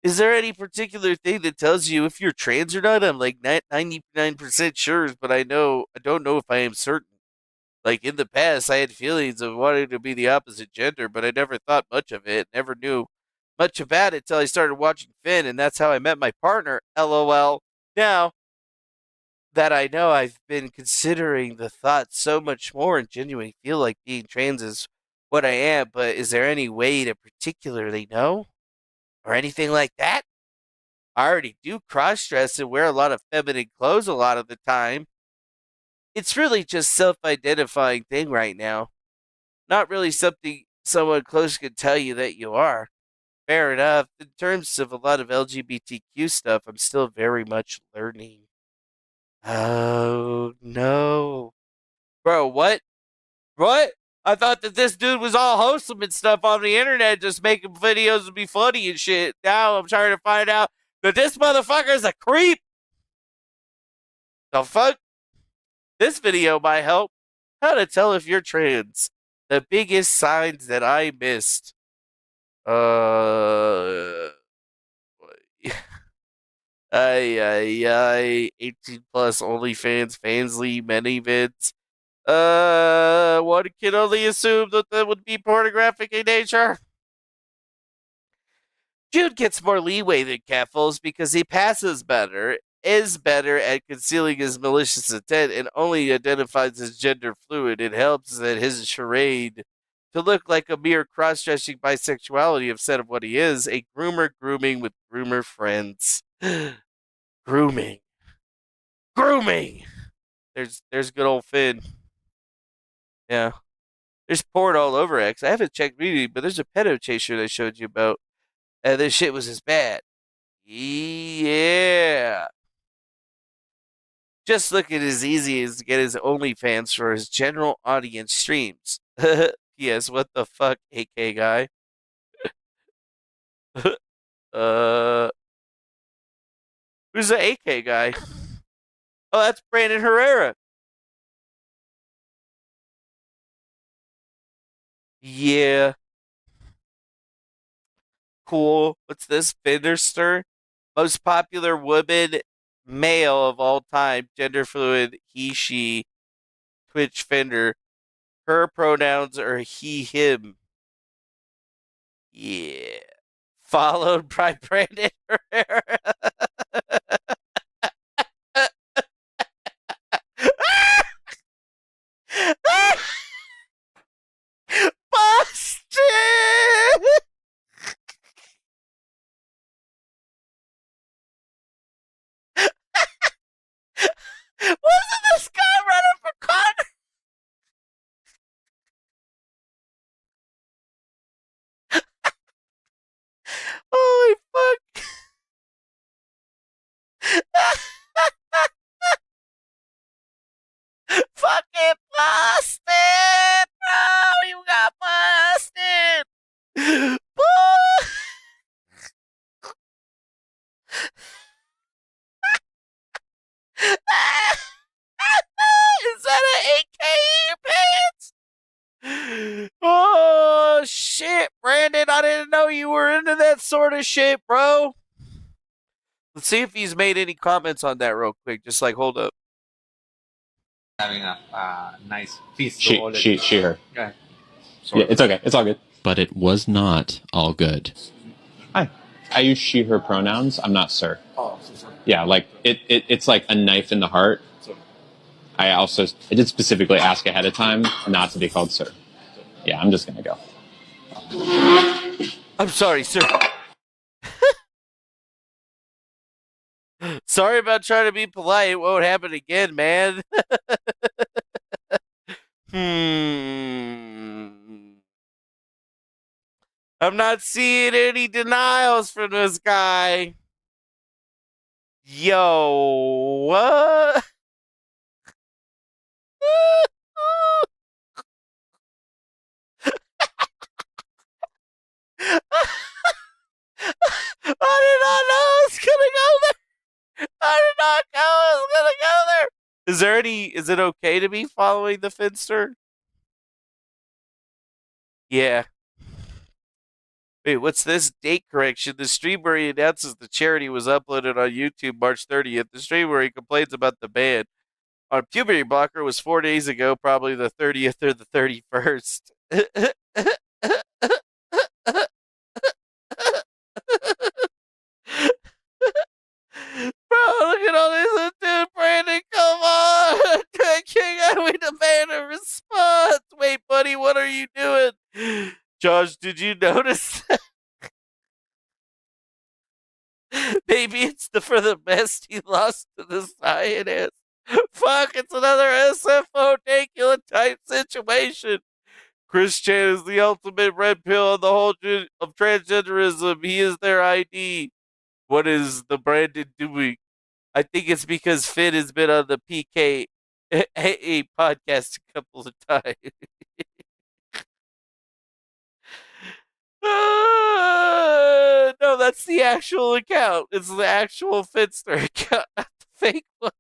Speaker 2: Is there any particular thing that tells you if you're trans or not? I'm like 99% sure, but I don't know if I am certain. Like in the past, I had feelings of wanting to be the opposite gender, but I never thought much of it. Never knew much about it till I started watching Finn, and that's how I met my partner. LOL. Now that I know, I've been considering the thought so much more and genuinely feel like being trans is what I am, but is there any way to particularly know? Or anything like that? I already do cross-dress and wear a lot of feminine clothes a lot of the time. It's really just self-identifying thing right now. Not really something someone close could tell you that you are. Fair enough. In terms of a lot of LGBTQ stuff, I'm still very much learning. Oh, no. Bro, what? What? I thought that this dude was all wholesome and stuff on the internet, just making videos to be funny and shit. Now I'm trying to find out that this motherfucker is a creep. The fuck? This video might help. How to tell if you're trans. The biggest signs that I missed. I 18 plus OnlyFans, Fansly, many vids. One can only assume that would be pornographic in nature. Jude gets more leeway than Keffels because he passes better, is better at concealing his malicious intent, and only identifies as gender fluid. It helps that his charade to look like a mere cross-dressing bisexuality instead of what he is, a groomer grooming with groomer friends. Grooming. There's good old Finn. Yeah. There's porn all over X. I haven't checked really, but there's a pedo chaser they showed you about. And this shit was as bad. Yeah. Just look at as easy as to get his OnlyFans for his general audience streams. Yes, what the fuck, AK guy? Who's the AK guy? Oh, that's Brandon Herrera. Yeah. Cool. What's this? Finderster? Most popular woman male of all time. Gender fluid. He, she. Twitch Fender. Her pronouns are he, him. Yeah. Followed by Brandon Herrera. Busted! Wasn't this guy running for Congress? Holy fuck. Fucking busted, bro! You got busted! Is that an AK in your pants? Oh, shit, Brandon. I didn't know you were into that sort of shit, bro. Let's see if he's made any comments on that real quick. Just like, hold up.
Speaker 19: Having a nice feast.
Speaker 20: She, her.
Speaker 19: Okay.
Speaker 20: Yeah, it's okay. It's all good.
Speaker 21: But it was not all good.
Speaker 20: Hi. I use she, her pronouns. I'm not sir.
Speaker 19: Oh, so sorry.
Speaker 20: Yeah, like it's like a knife in the heart. I did specifically ask ahead of time not to be called sir. Yeah, I'm just gonna go.
Speaker 2: I'm sorry, sir. Sorry about trying to be polite. It won't happen again, man. I'm not seeing any denials from this guy. Yo, what? I did not know I was gonna go there. I did not know I was gonna go there. Is it okay to be following the Finster? Yeah. Wait, what's this? Date correction. The stream where he announces the charity was uploaded on YouTube March 30th. The stream where he complains about the ban on puberty blocker was 4 days ago, probably the 30th or the 31st. Bro, look at all this. Dude, Brandon, come on. King, we demand a response. Wait, buddy, what are you doing? Josh, did you notice that? Maybe it's for the best he lost to the scientist. Fuck, it's another SFO Dankula type situation. Chris Chan is the ultimate red pill on the whole of transgenderism. He is their ID. What is the Brandon doing? I think it's because Finn has been on the PK podcast a couple of times. No, that's the actual account. It's the actual Finster account, not the fake one.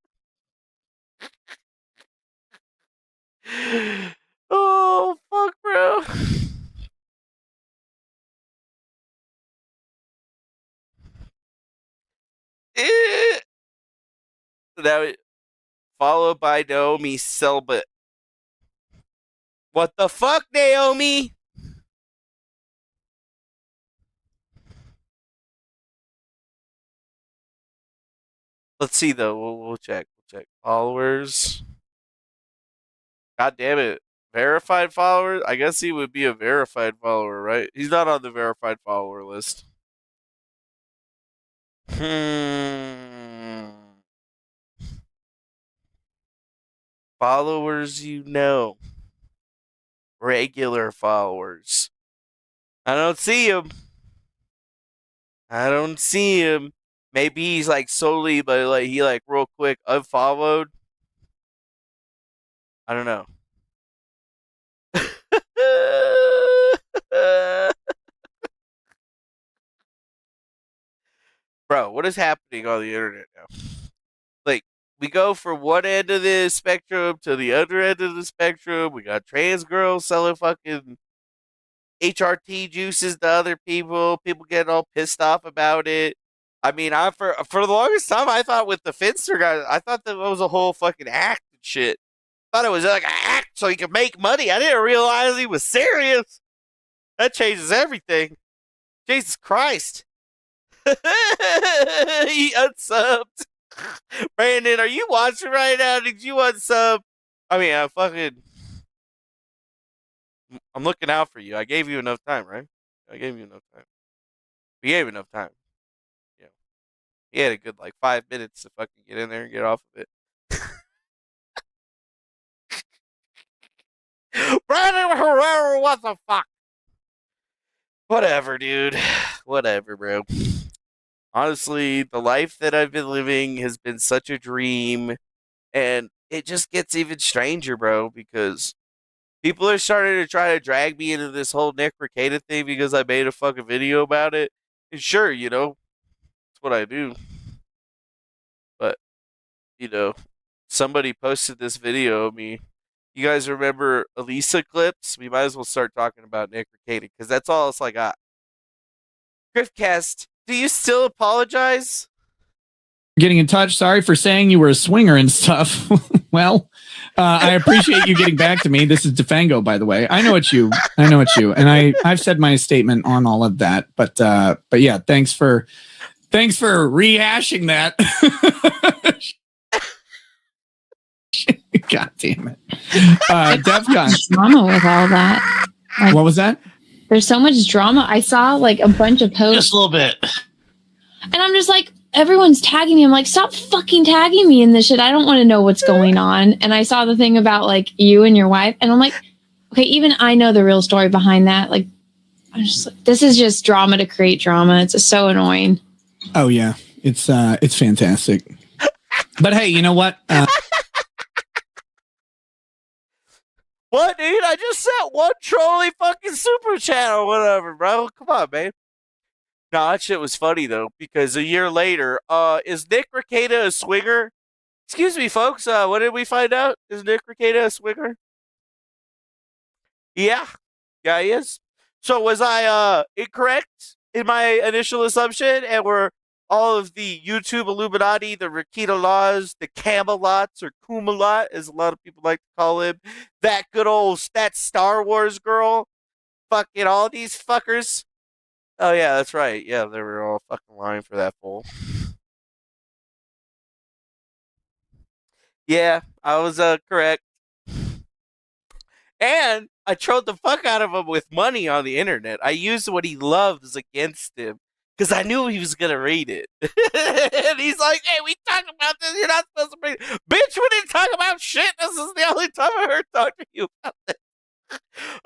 Speaker 2: Oh, fuck, bro. Now, followed by Naomi Selbit. What the fuck, Naomi? Let's see, though. We'll check. We'll check. Followers. God damn it. Verified followers? I guess he would be a verified follower, right? He's not on the verified follower list. Followers you know. regular followers. I don't see him. Maybe he's like solely, but like he like real quick unfollowed. I don't know. Bro, what is happening on the internet now? Like, we go from one end of the spectrum to the other end of the spectrum. We got trans girls selling fucking HRT juices to other people. People getting all pissed off about it. I mean, for the longest time, I thought with the Finster guy, I thought that was a whole fucking act and shit. I thought it was like an act so he could make money. I didn't realize he was serious. That changes everything. Jesus Christ. He unsubbed. Brandon, are you watching right now? Did you unsub? I mean, I'm looking out for you. I gave you enough time, right? I gave you enough time. We gave enough time. Yeah. He had a good, 5 minutes to fucking get in there and get off of it. Brandon Herrera, what the fuck? Whatever, dude. Whatever, bro. Honestly, the life that I've been living has been such a dream, and it just gets even stranger, bro, because people are starting to try to drag me into this whole Nick Rekieta thing because I made a fucking video about it. And sure, that's what I do. But, somebody posted this video of me. You guys remember Elisa clips? We might as well start talking about Nick Rekieta because that's all else I got. Griftcast, do you still apologize?
Speaker 1: Getting in touch. Sorry for saying you were a swinger and stuff. Well, I appreciate you getting back to me. This is Defango, by the way. I know it's you. And I've said my statement on all of that. But yeah, thanks for rehashing that. God damn it. DEFCON.
Speaker 22: Drama with all that.
Speaker 1: What was that?
Speaker 22: There's so much drama. I saw a bunch of posts.
Speaker 23: Just a little bit.
Speaker 22: And I'm just everyone's tagging me. I'm like, stop fucking tagging me in this shit. I don't want to know what's going on. And I saw the thing about you and your wife. And I'm like, okay, even I know the real story behind that. I'm just this is just drama to create drama. It's just so annoying.
Speaker 1: Oh yeah. It's fantastic. But hey, you know what?
Speaker 2: What, dude? I just sent one trolley fucking super chat or whatever, bro. Come on, man. No, that shit was funny, though, because a year later, is Nick Rekieta a swinger? Excuse me, folks. What did we find out? Is Nick Rekieta a swinger? Yeah. Yeah, he is. So was I incorrect in my initial assumption? And were all of the YouTube Illuminati, the Rekieta laws, the Camelots, or Kumalot, as a lot of people like to call him, that Star Wars girl, fucking all these fuckers? Oh, yeah, that's right. Yeah, they were all fucking lying for that fool. Yeah, I was correct. And I trolled the fuck out of him with money on the internet. I used what he loves against him because I knew he was going to read it. And he's like, hey, we talked about this. You're not supposed to bring it. Bitch, we didn't talk about shit. This is the only time I heard talk to you about this.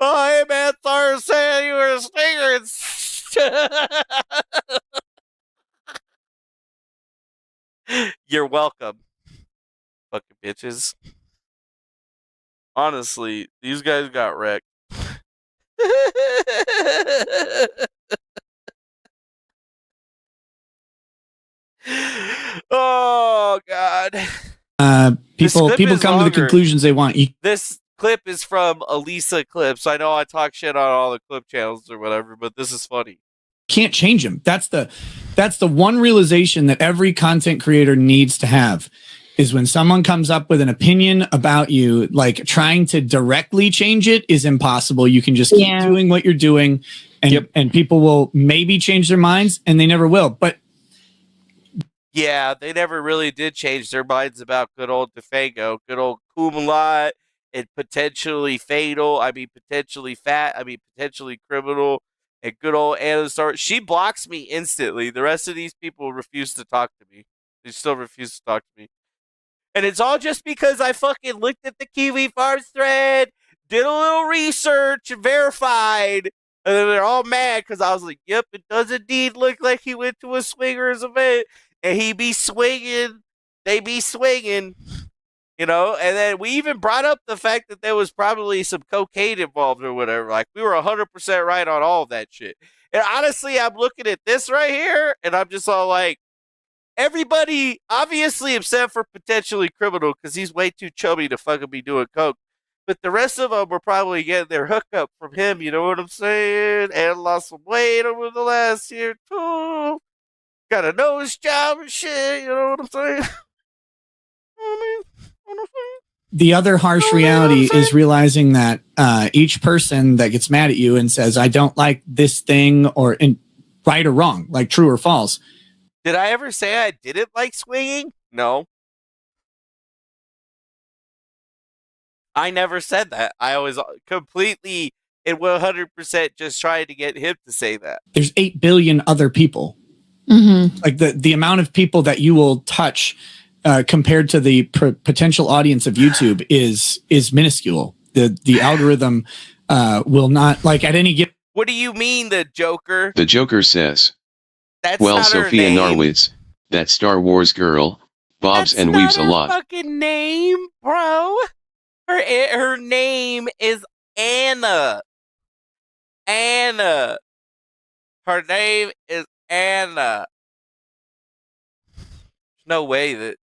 Speaker 2: Oh, hey, man, sorry saying you were a stinger. You're welcome, fucking bitches. Honestly, these guys got wrecked. Oh God.
Speaker 1: People come to the conclusions they want.
Speaker 2: This clip is from Elisa Clips. I know I talk shit on all the clip channels or whatever, but this is funny.
Speaker 1: Can't change them. That's the one realization that every content creator needs to have is when someone comes up with an opinion about you, trying to directly change it is impossible. You can just keep doing what you're doing and people will maybe change their minds and they never will. But
Speaker 2: yeah, they never really did change their minds about good old Defango, good old Kumalot, and potentially fatal. I mean, potentially fat. I mean, potentially criminal. And good old Anna Star. She blocks me instantly. The rest of these people refuse to talk to me. They still refuse to talk to me. And it's all just because I fucking looked at the Kiwi Farms thread, did a little research and verified, and then they're all mad because I was like, yep, it does indeed look like he went to a swingers event, and he be swinging, they be swinging, you know, and then we even brought up the fact that there was probably some cocaine involved or whatever. Like, we were 100% right on all of that shit. And honestly, I'm looking at this right here, and I'm just all like, everybody obviously upset for potentially criminal because he's way too chubby to fucking be doing coke. But the rest of them were probably getting their hookup from him, you know what I'm saying? And lost some weight over the last year, too. Got a nose job and shit, you know what I'm saying?
Speaker 1: The other harsh reality is realizing that each person that gets mad at you and says, I don't like this thing, or right or wrong, like true or false.
Speaker 2: Did I ever say I didn't like swinging? No. I never said that. I was completely and 100% just trying to get him to say that.
Speaker 1: There's 8 billion other people.
Speaker 22: Mm-hmm.
Speaker 1: Like the amount of people that you will touch compared to the potential audience of YouTube is minuscule. The algorithm will not, like, at any given.
Speaker 2: What do you mean, the Joker?
Speaker 3: The Joker says,
Speaker 2: That's
Speaker 3: well,
Speaker 2: not her
Speaker 3: Sophia
Speaker 2: name.
Speaker 3: Norwitz, that Star Wars girl, bobs
Speaker 2: That's
Speaker 3: and
Speaker 2: not
Speaker 3: weaves a
Speaker 2: her
Speaker 3: lot.
Speaker 2: fucking name, bro. Her name is Anna. Anna. Her name is Anna. There's no way that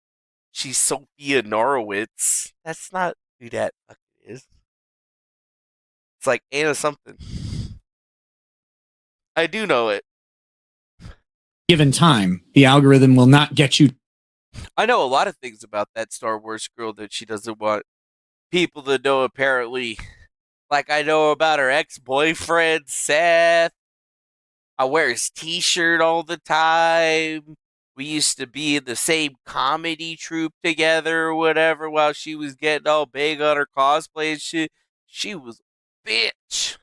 Speaker 2: she's Sophia Norwitz. That's not who that fucking is. It's like Anna something. I do know it.
Speaker 1: Given time, the algorithm will not get you.
Speaker 2: I know a lot of things about that Star Wars girl that she doesn't want people to know, apparently. Like, I know about her ex-boyfriend, Seth. I wear his t-shirt all the time. We used to be in the same comedy troupe together or whatever while she was getting all big on her cosplay and shit. She was a bitch.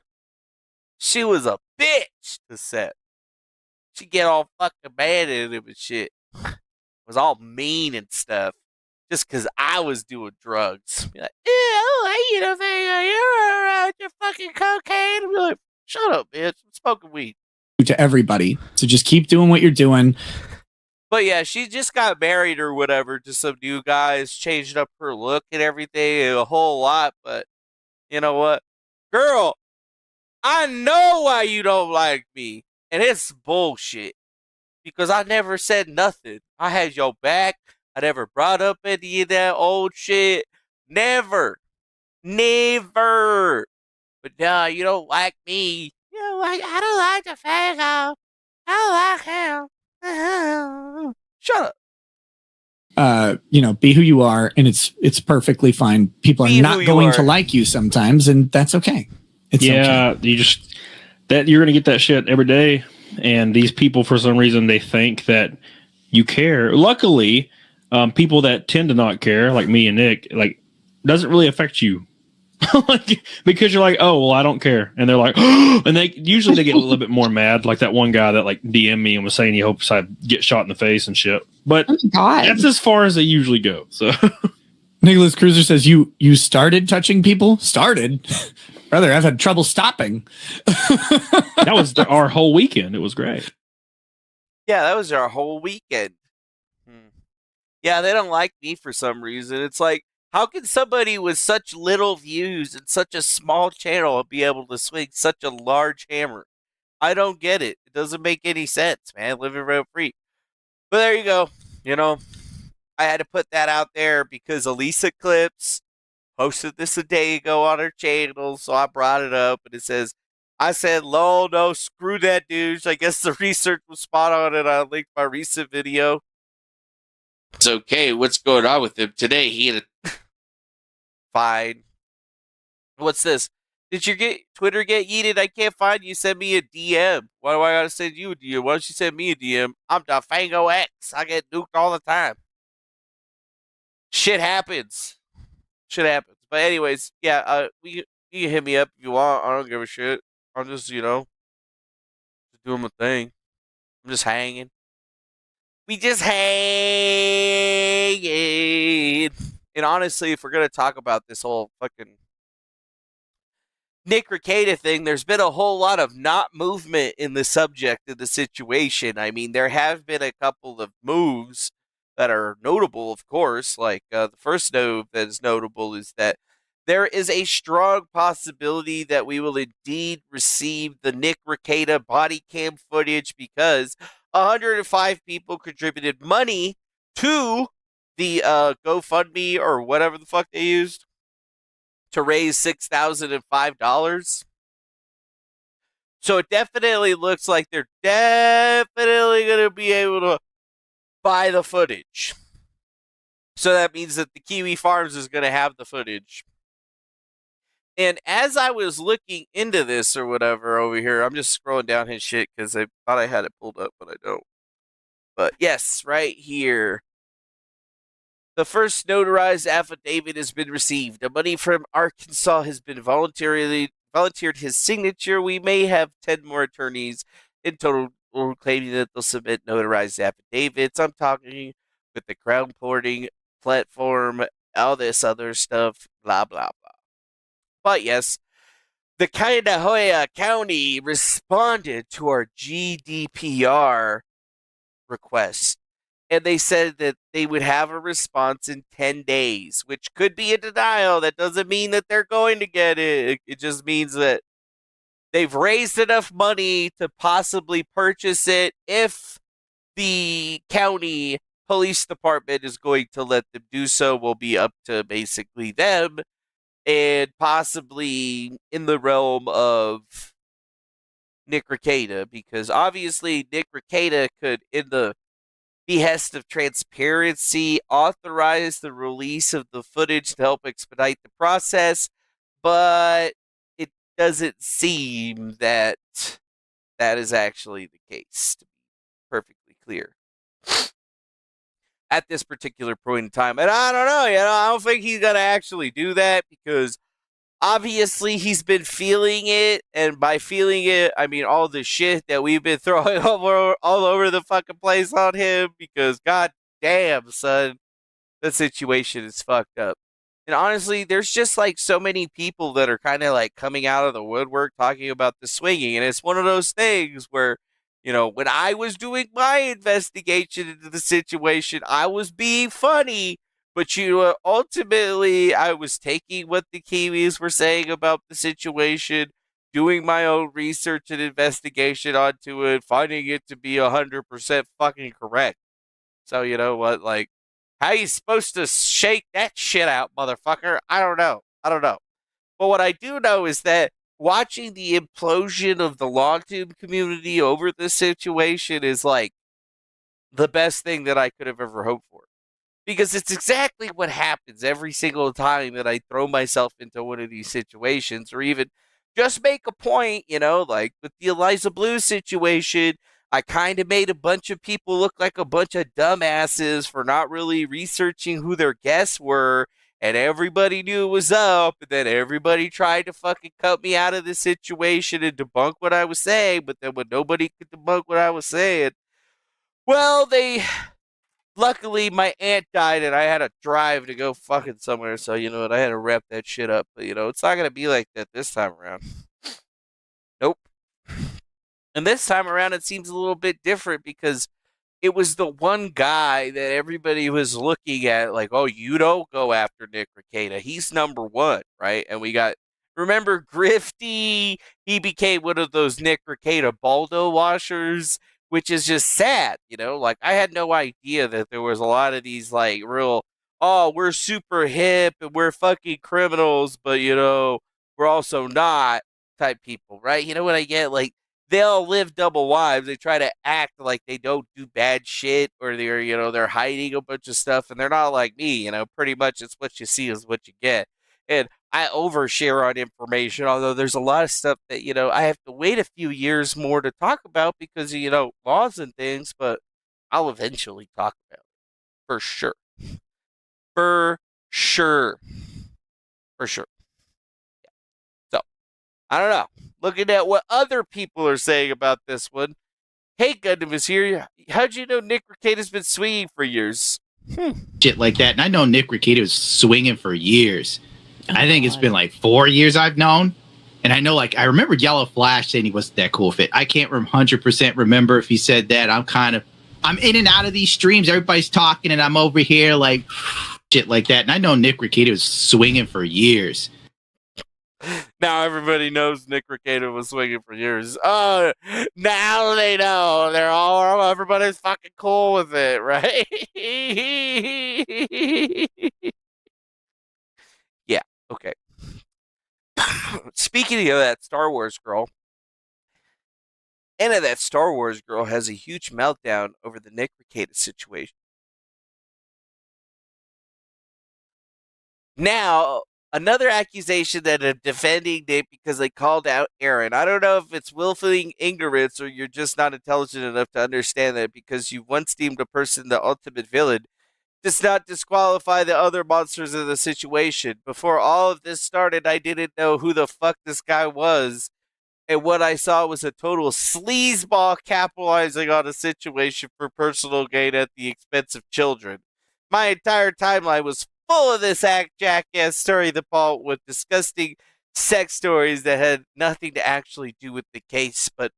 Speaker 2: She was a bitch to Seth. She'd get all fucking mad at him and shit. Was all mean and stuff. Just because I was doing drugs. Be like, yeah, I don't like you to think you're around your fucking cocaine. And be like, shut up, bitch. I'm smoking weed.
Speaker 1: To everybody. So just keep doing what you're doing.
Speaker 2: But yeah, she just got married or whatever to some new guys, changed up her look and everything a whole lot. But you know what? Girl, I know why you don't like me. And it's bullshit. Because I never said nothing. I had your back. I never brought up any of that old shit. Never. Never. But now you don't like me. You know, like, I don't like Defango. I don't like him. Shut up.
Speaker 1: Be who you are, and it's perfectly fine. People are not going to like you sometimes, and that's okay. It's okay.
Speaker 4: You're gonna get that shit every day, and these people, for some reason, they think that you care. Luckily, people that tend to not care, like me and Nick, like, doesn't really affect you. Like, because you're like, oh well, I don't care, and they're like, oh, and they usually get a little bit more mad. Like that one guy that like DM'd me and was saying he hopes I get shot in the face and shit. But that's as far as they usually go. So
Speaker 1: Nicholas Cruiser says you started touching people. Started, brother. I've had trouble stopping.
Speaker 4: That was our whole weekend. It was great.
Speaker 2: Yeah, that was our whole weekend. Yeah, they don't like me for some reason. It's like, how can somebody with such little views and such a small channel be able to swing such a large hammer? I don't get it. It doesn't make any sense, man. Living rent free. But there you go. You know, I had to put that out there because Elisa Clips posted this a day ago on her channel, so I brought it up, and it says, I said, lol, no, screw that douche. I guess the research was spot on, and I linked my recent video. It's okay. What's going on with him today? He had a fine. What's this? Did your Twitter get yeeted? I can't find you. Send me a DM. Why do I gotta send you a DM? Why don't you send me a DM? I'm Defango X. I get nuked all the time. Shit happens. Shit happens. But anyways, yeah, you can hit me up if you want. I don't give a shit. I'm just, just doing my thing. I'm just hanging. We just hanging. And honestly, if we're gonna talk about this whole fucking Nick Rekieta thing, there's been a whole lot of not movement in the subject of the situation. I mean, there have been a couple of moves that are notable, of course. Like the first move that is notable is that there is a strong possibility that we will indeed receive the Nick Rekieta body cam footage because 105 people contributed money to the GoFundMe or whatever the fuck they used to raise $6,005. So it definitely looks like they're definitely going to be able to buy the footage. So that means that the Kiwi Farms is going to have the footage. And as I was looking into this or whatever over here, I'm just scrolling down his shit because I thought I had it pulled up, but I don't. But yes, right here. The first notarized affidavit has been received. The money from Arkansas has been volunteered his signature. We may have 10 more attorneys in total claiming that they'll submit notarized affidavits. I'm talking with the crown porting platform, all this other stuff, blah, blah, blah. But yes, the Cuyahoga County responded to our GDPR request. And they said that they would have a response in 10 days, which could be a denial. That doesn't mean that they're going to get it. It just means that they've raised enough money to possibly purchase it if the county police department is going to let them do so. Will be up to basically them and possibly in the realm of Nick Rekieta, because obviously Nick Rekieta could, in the behest of transparency, authorize the release of the footage to help expedite the process, but it doesn't seem that that is actually the case, to be perfectly clear at this particular point in time. And I don't know, I don't think he's gonna actually do that because obviously he's been feeling it, and by feeling it, I mean all the shit that we've been throwing all over the fucking place on him, because god damn, son, the situation is fucked up. And honestly, there's just like so many people that are kind of like coming out of the woodwork talking about the swinging, and it's one of those things where, when I was doing my investigation into the situation, I was being funny. But ultimately, I was taking what the Kiwis were saying about the situation, doing my own research and investigation onto it, finding it to be 100% fucking correct. So you know what, like, how you supposed to shake that shit out, motherfucker? I don't know. But what I do know is that watching the implosion of the Lawtube community over this situation is like the best thing that I could have ever hoped for. Because it's exactly what happens every single time that I throw myself into one of these situations, or even just make a point, like with the Eliza Blue situation, I kind of made a bunch of people look like a bunch of dumbasses for not really researching who their guests were, and everybody knew it was up, and then everybody tried to fucking cut me out of the situation and debunk what I was saying, but then when nobody could debunk what I was saying, well, luckily, my aunt died, and I had to drive to go fucking somewhere, so, you know what, I had to wrap that shit up. But, it's not going to be like that this time around. Nope. And this time around, it seems a little bit different, because it was the one guy that everybody was looking at, like, oh, you don't go after Nick Rekieta. He's number one, right? And we got, remember Grifty? He became one of those Nick Rekieta Baldo washers, which is just sad, like I had no idea that there was a lot of these like real, oh, we're super hip and we're fucking criminals, but we're also not type people, right? You know what I get? Like they all live double lives. They try to act like they don't do bad shit, or they're hiding a bunch of stuff, and they're not like me, pretty much it's what you see is what you get. And I overshare on information, although there's a lot of stuff that, I have to wait a few years more to talk about because of, laws and things, but I'll eventually talk about it. For sure. For sure. Yeah. So, I don't know. Looking at what other people are saying about this one. Hey, Gundam is here. How'd you know Nick Rekieta's been swinging for years?
Speaker 5: Shit like that. And I know Nick Rekieta was swinging for years. I think it's been like 4 years I've known. And I know, like, I remember Yellow Flash saying he wasn't that cool fit. I can't 100% remember if he said that. I'm in and out of these streams. Everybody's talking, and I'm over here like shit like that. And I know Nick Rekieta was swinging for years.
Speaker 2: Now everybody knows Nick Rekieta was swinging for years. Oh, now they know. Everybody's fucking cool with it, right? Yeah, okay. Speaking of that Star Wars girl, Anna, that Star Wars girl, has a huge meltdown over the Nick Rekieta situation. Now, another accusation that are defending Nick because they called out Aaron. I don't know if it's willfully ignorance or you're just not intelligent enough to understand that because you once deemed a person the ultimate villain does not disqualify the other monsters in the situation. Before all of this started, I didn't know who the fuck this guy was. And what I saw was a total sleazeball capitalizing on a situation for personal gain at the expense of children. My entire timeline was full of this jackass story, the Paul, with disgusting sex stories that had nothing to actually do with the case, but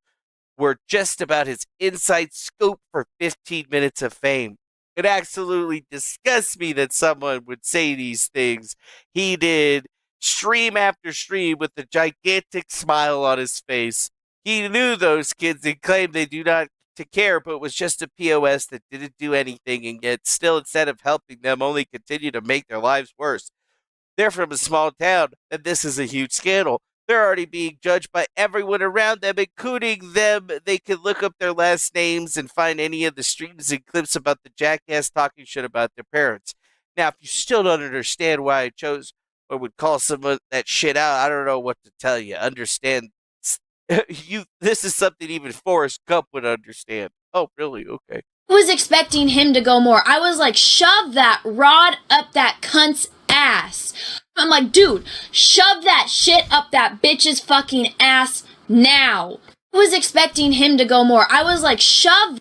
Speaker 2: were just about his inside scoop for 15 minutes of fame. It absolutely disgusts me that someone would say these things. He did stream after stream with a gigantic smile on his face. He knew those kids and claimed they do not to care, but was just a POS that didn't do anything, and yet still, instead of helping them, only continue to make their lives worse. They're from a small town, and this is a huge scandal. They're already being judged by everyone around them, including them. They could look up their last names and find any of the streams and clips about the jackass talking shit about their parents. Now, if you still don't understand why I chose or would call someone that shit out, I don't know what to tell you. Understand, this is something even Forrest Gump would understand. Oh, really? Okay.
Speaker 6: I was expecting him to go more. I was like, shove that rod up that cunt's ass. I'm like, dude, shove that shit up that bitch's fucking ass now. I was expecting him to go more. I was like, shove.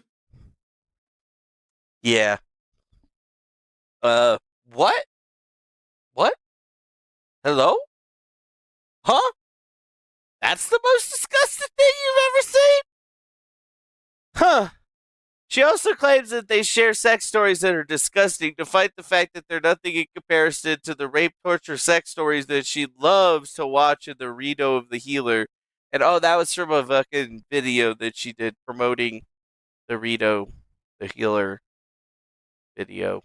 Speaker 2: Yeah. What? What? Hello? Huh? That's the most disgusting thing you've ever seen? Huh. She also claims that they share sex stories that are disgusting, despite the fact that they're nothing in comparison to the rape, torture, sex stories that she loves to watch in the Rito of the Healer. And oh, that was from a fucking video that she did promoting the Rito, the Healer video.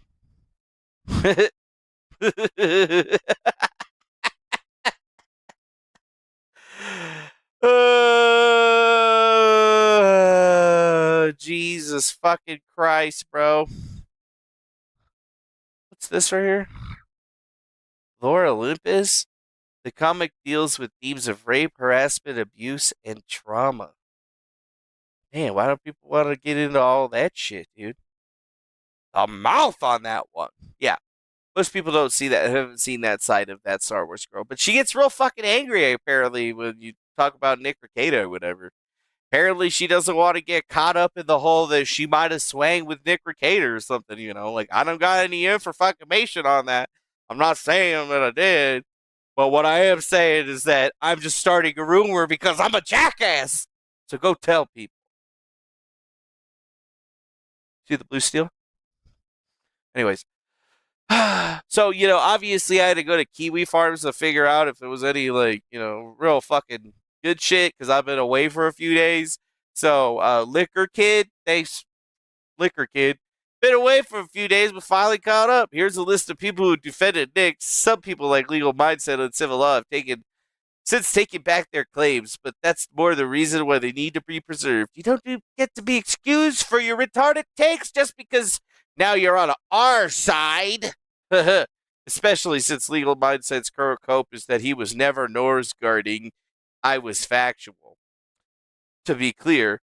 Speaker 2: Jesus fucking Christ, bro. What's this right here? Lore Olympus? The comic deals with themes of rape, harassment, abuse, and trauma. Man, why don't people want to get into all that shit, dude? The mouth on that one. Yeah. Most people don't see that, haven't seen that side of that Star Wars girl. But she gets real fucking angry, apparently, when you talk about Nick Rekieta or whatever. Apparently, she doesn't want to get caught up in the whole that she might have swang with Nick Rekieta or something, you know. Like, I don't got any information on that. I'm not saying that I did. But what I am saying is that I'm just starting a rumor because I'm a jackass. So go tell people. See the blue steel? Anyways. So, you know, obviously I had to go to Kiwi Farms to figure out if there was any, like, you know, real fucking good shit because I've been away for a few days. So, Liquor Kid, thanks, Liquor Kid. Been away for a few days, but finally caught up. Here's a list of people who defended Nick. Some people, like Legal Mindset and Civil Law, have taken back their claims, but that's more the reason why they need to be preserved. You don't get to be excused for your retarded takes just because now you're on our side. Especially since Legal Mindset's current cope is that he was never nose guarding. I was factual. To be clear,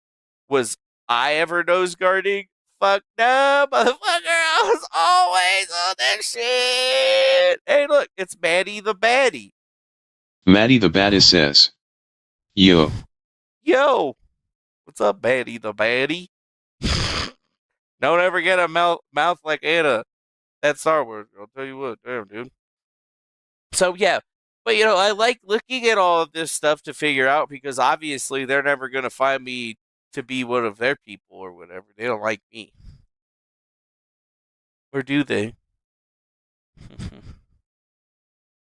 Speaker 2: was I ever nose guarding? Fuck no, motherfucker. I was always on that shit. Hey, look, it's Maddie the Baddie.
Speaker 3: Maddie the Baddie says, Yo.
Speaker 2: What's up, Maddie the Baddie? Don't ever get a mouth like Anna. That's Star Wars. I'll tell you what. Damn, dude. So, yeah. But, you know, I like looking at all of this stuff to figure out, because obviously they're never going to find me to be one of their people or whatever. They don't like me. Or do they?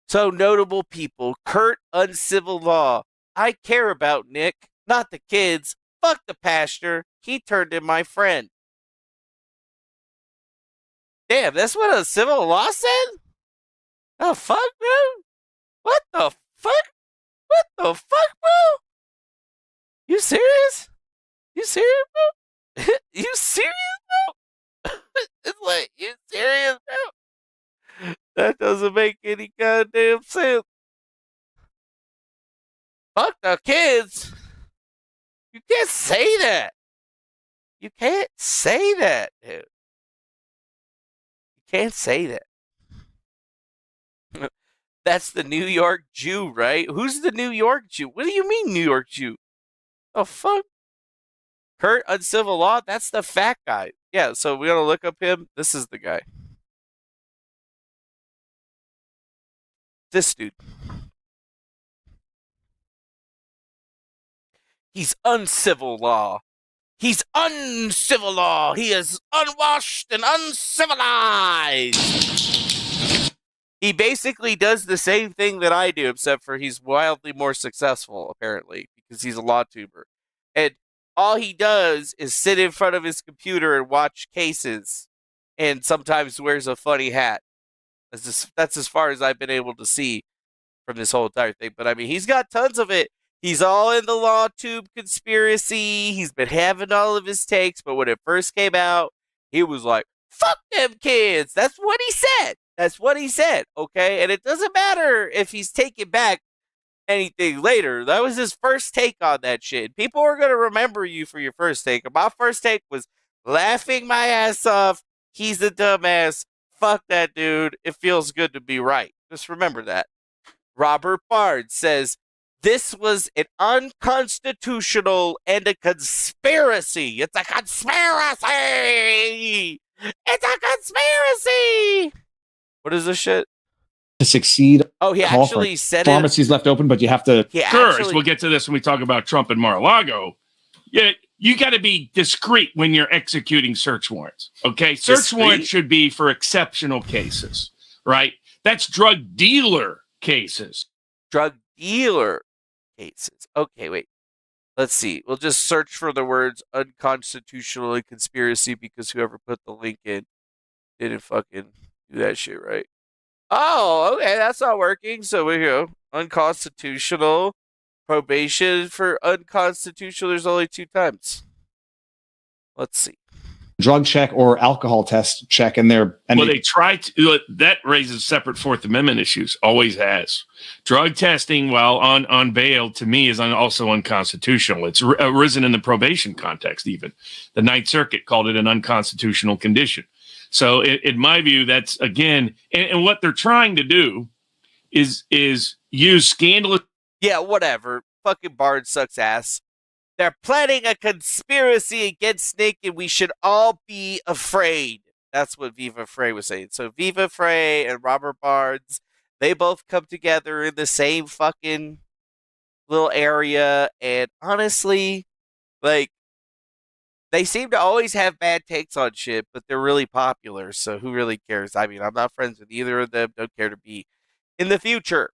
Speaker 2: So, notable people. Kurt Uncivil Law. I care about Nick, not the kids. Fuck the pastor. He turned in my friend. Damn, that's what a civil law said? The fuck, bro? What the fuck? What the fuck, bro? You serious? You serious, bro? You serious, bro? It's like, you serious, bro? That doesn't make any goddamn sense. Fuck the kids. You can't say that. You can't say that, dude. You can't say that. That's the New York Jew, right? Who's the New York Jew? What do you mean, New York Jew? Oh, fuck. Kurt Uncivil Law? That's the fat guy. Yeah, so we're going to look up him. This is the guy. This dude. He's uncivil law. He's uncivil law. He is unwashed and uncivilized. He basically does the same thing that I do, except for he's wildly more successful, apparently, because he's a Lawtuber. And all he does is sit in front of his computer and watch cases, and sometimes wears a funny hat. That's as far as I've been able to see from this whole entire thing. But I mean, he's got tons of it. He's all in the Lawtube conspiracy. He's been having all of his takes, but when it first came out, he was like, fuck them kids. That's what he said. That's what he said, okay? And it doesn't matter if he's taking back anything later. That was his first take on that shit. People are going to remember you for your first take. And my first take was laughing my ass off. He's a dumbass. Fuck that dude. It feels good to be right. Just remember that. Robert Bard says, this was an unconstitutional and a conspiracy. It's a conspiracy. It's a conspiracy. What is this shit?
Speaker 7: To succeed.
Speaker 2: Oh, he actually said
Speaker 7: pharmacies left open, but you have to.
Speaker 11: First, we'll get to this when we talk about Trump and Mar-a-Lago. Yeah, you got to be discreet when you're executing search warrants. Okay, search warrants should be for exceptional cases, right? That's drug dealer cases.
Speaker 2: Drug dealer cases. Okay, wait. Let's see. We'll just search for the words unconstitutional and conspiracy, because whoever put the link in didn't fucking do that shit right. Oh, okay, that's not working. So we go. Unconstitutional. Probation for unconstitutional. There's only 2 times. Let's see.
Speaker 7: Drug check or alcohol test check in there.
Speaker 11: Well, they try to. That raises separate Fourth Amendment issues. Always has. Drug testing while on bail, to me, is also unconstitutional. It's arisen in the probation context, even. The Ninth Circuit called it an unconstitutional condition. So in my view, that's, again, and what they're trying to do is use scandalous.
Speaker 2: Yeah, whatever. Fucking Bard sucks ass. They're planning a conspiracy against Nick, and we should all be afraid. That's what Viva Frey was saying. So Viva Frey and Robert Barnes, they both come together in the same fucking little area. And honestly, like, they seem to always have bad takes on shit, but they're really popular. So who really cares? I mean, I'm not friends with either of them. Don't care to be in the future.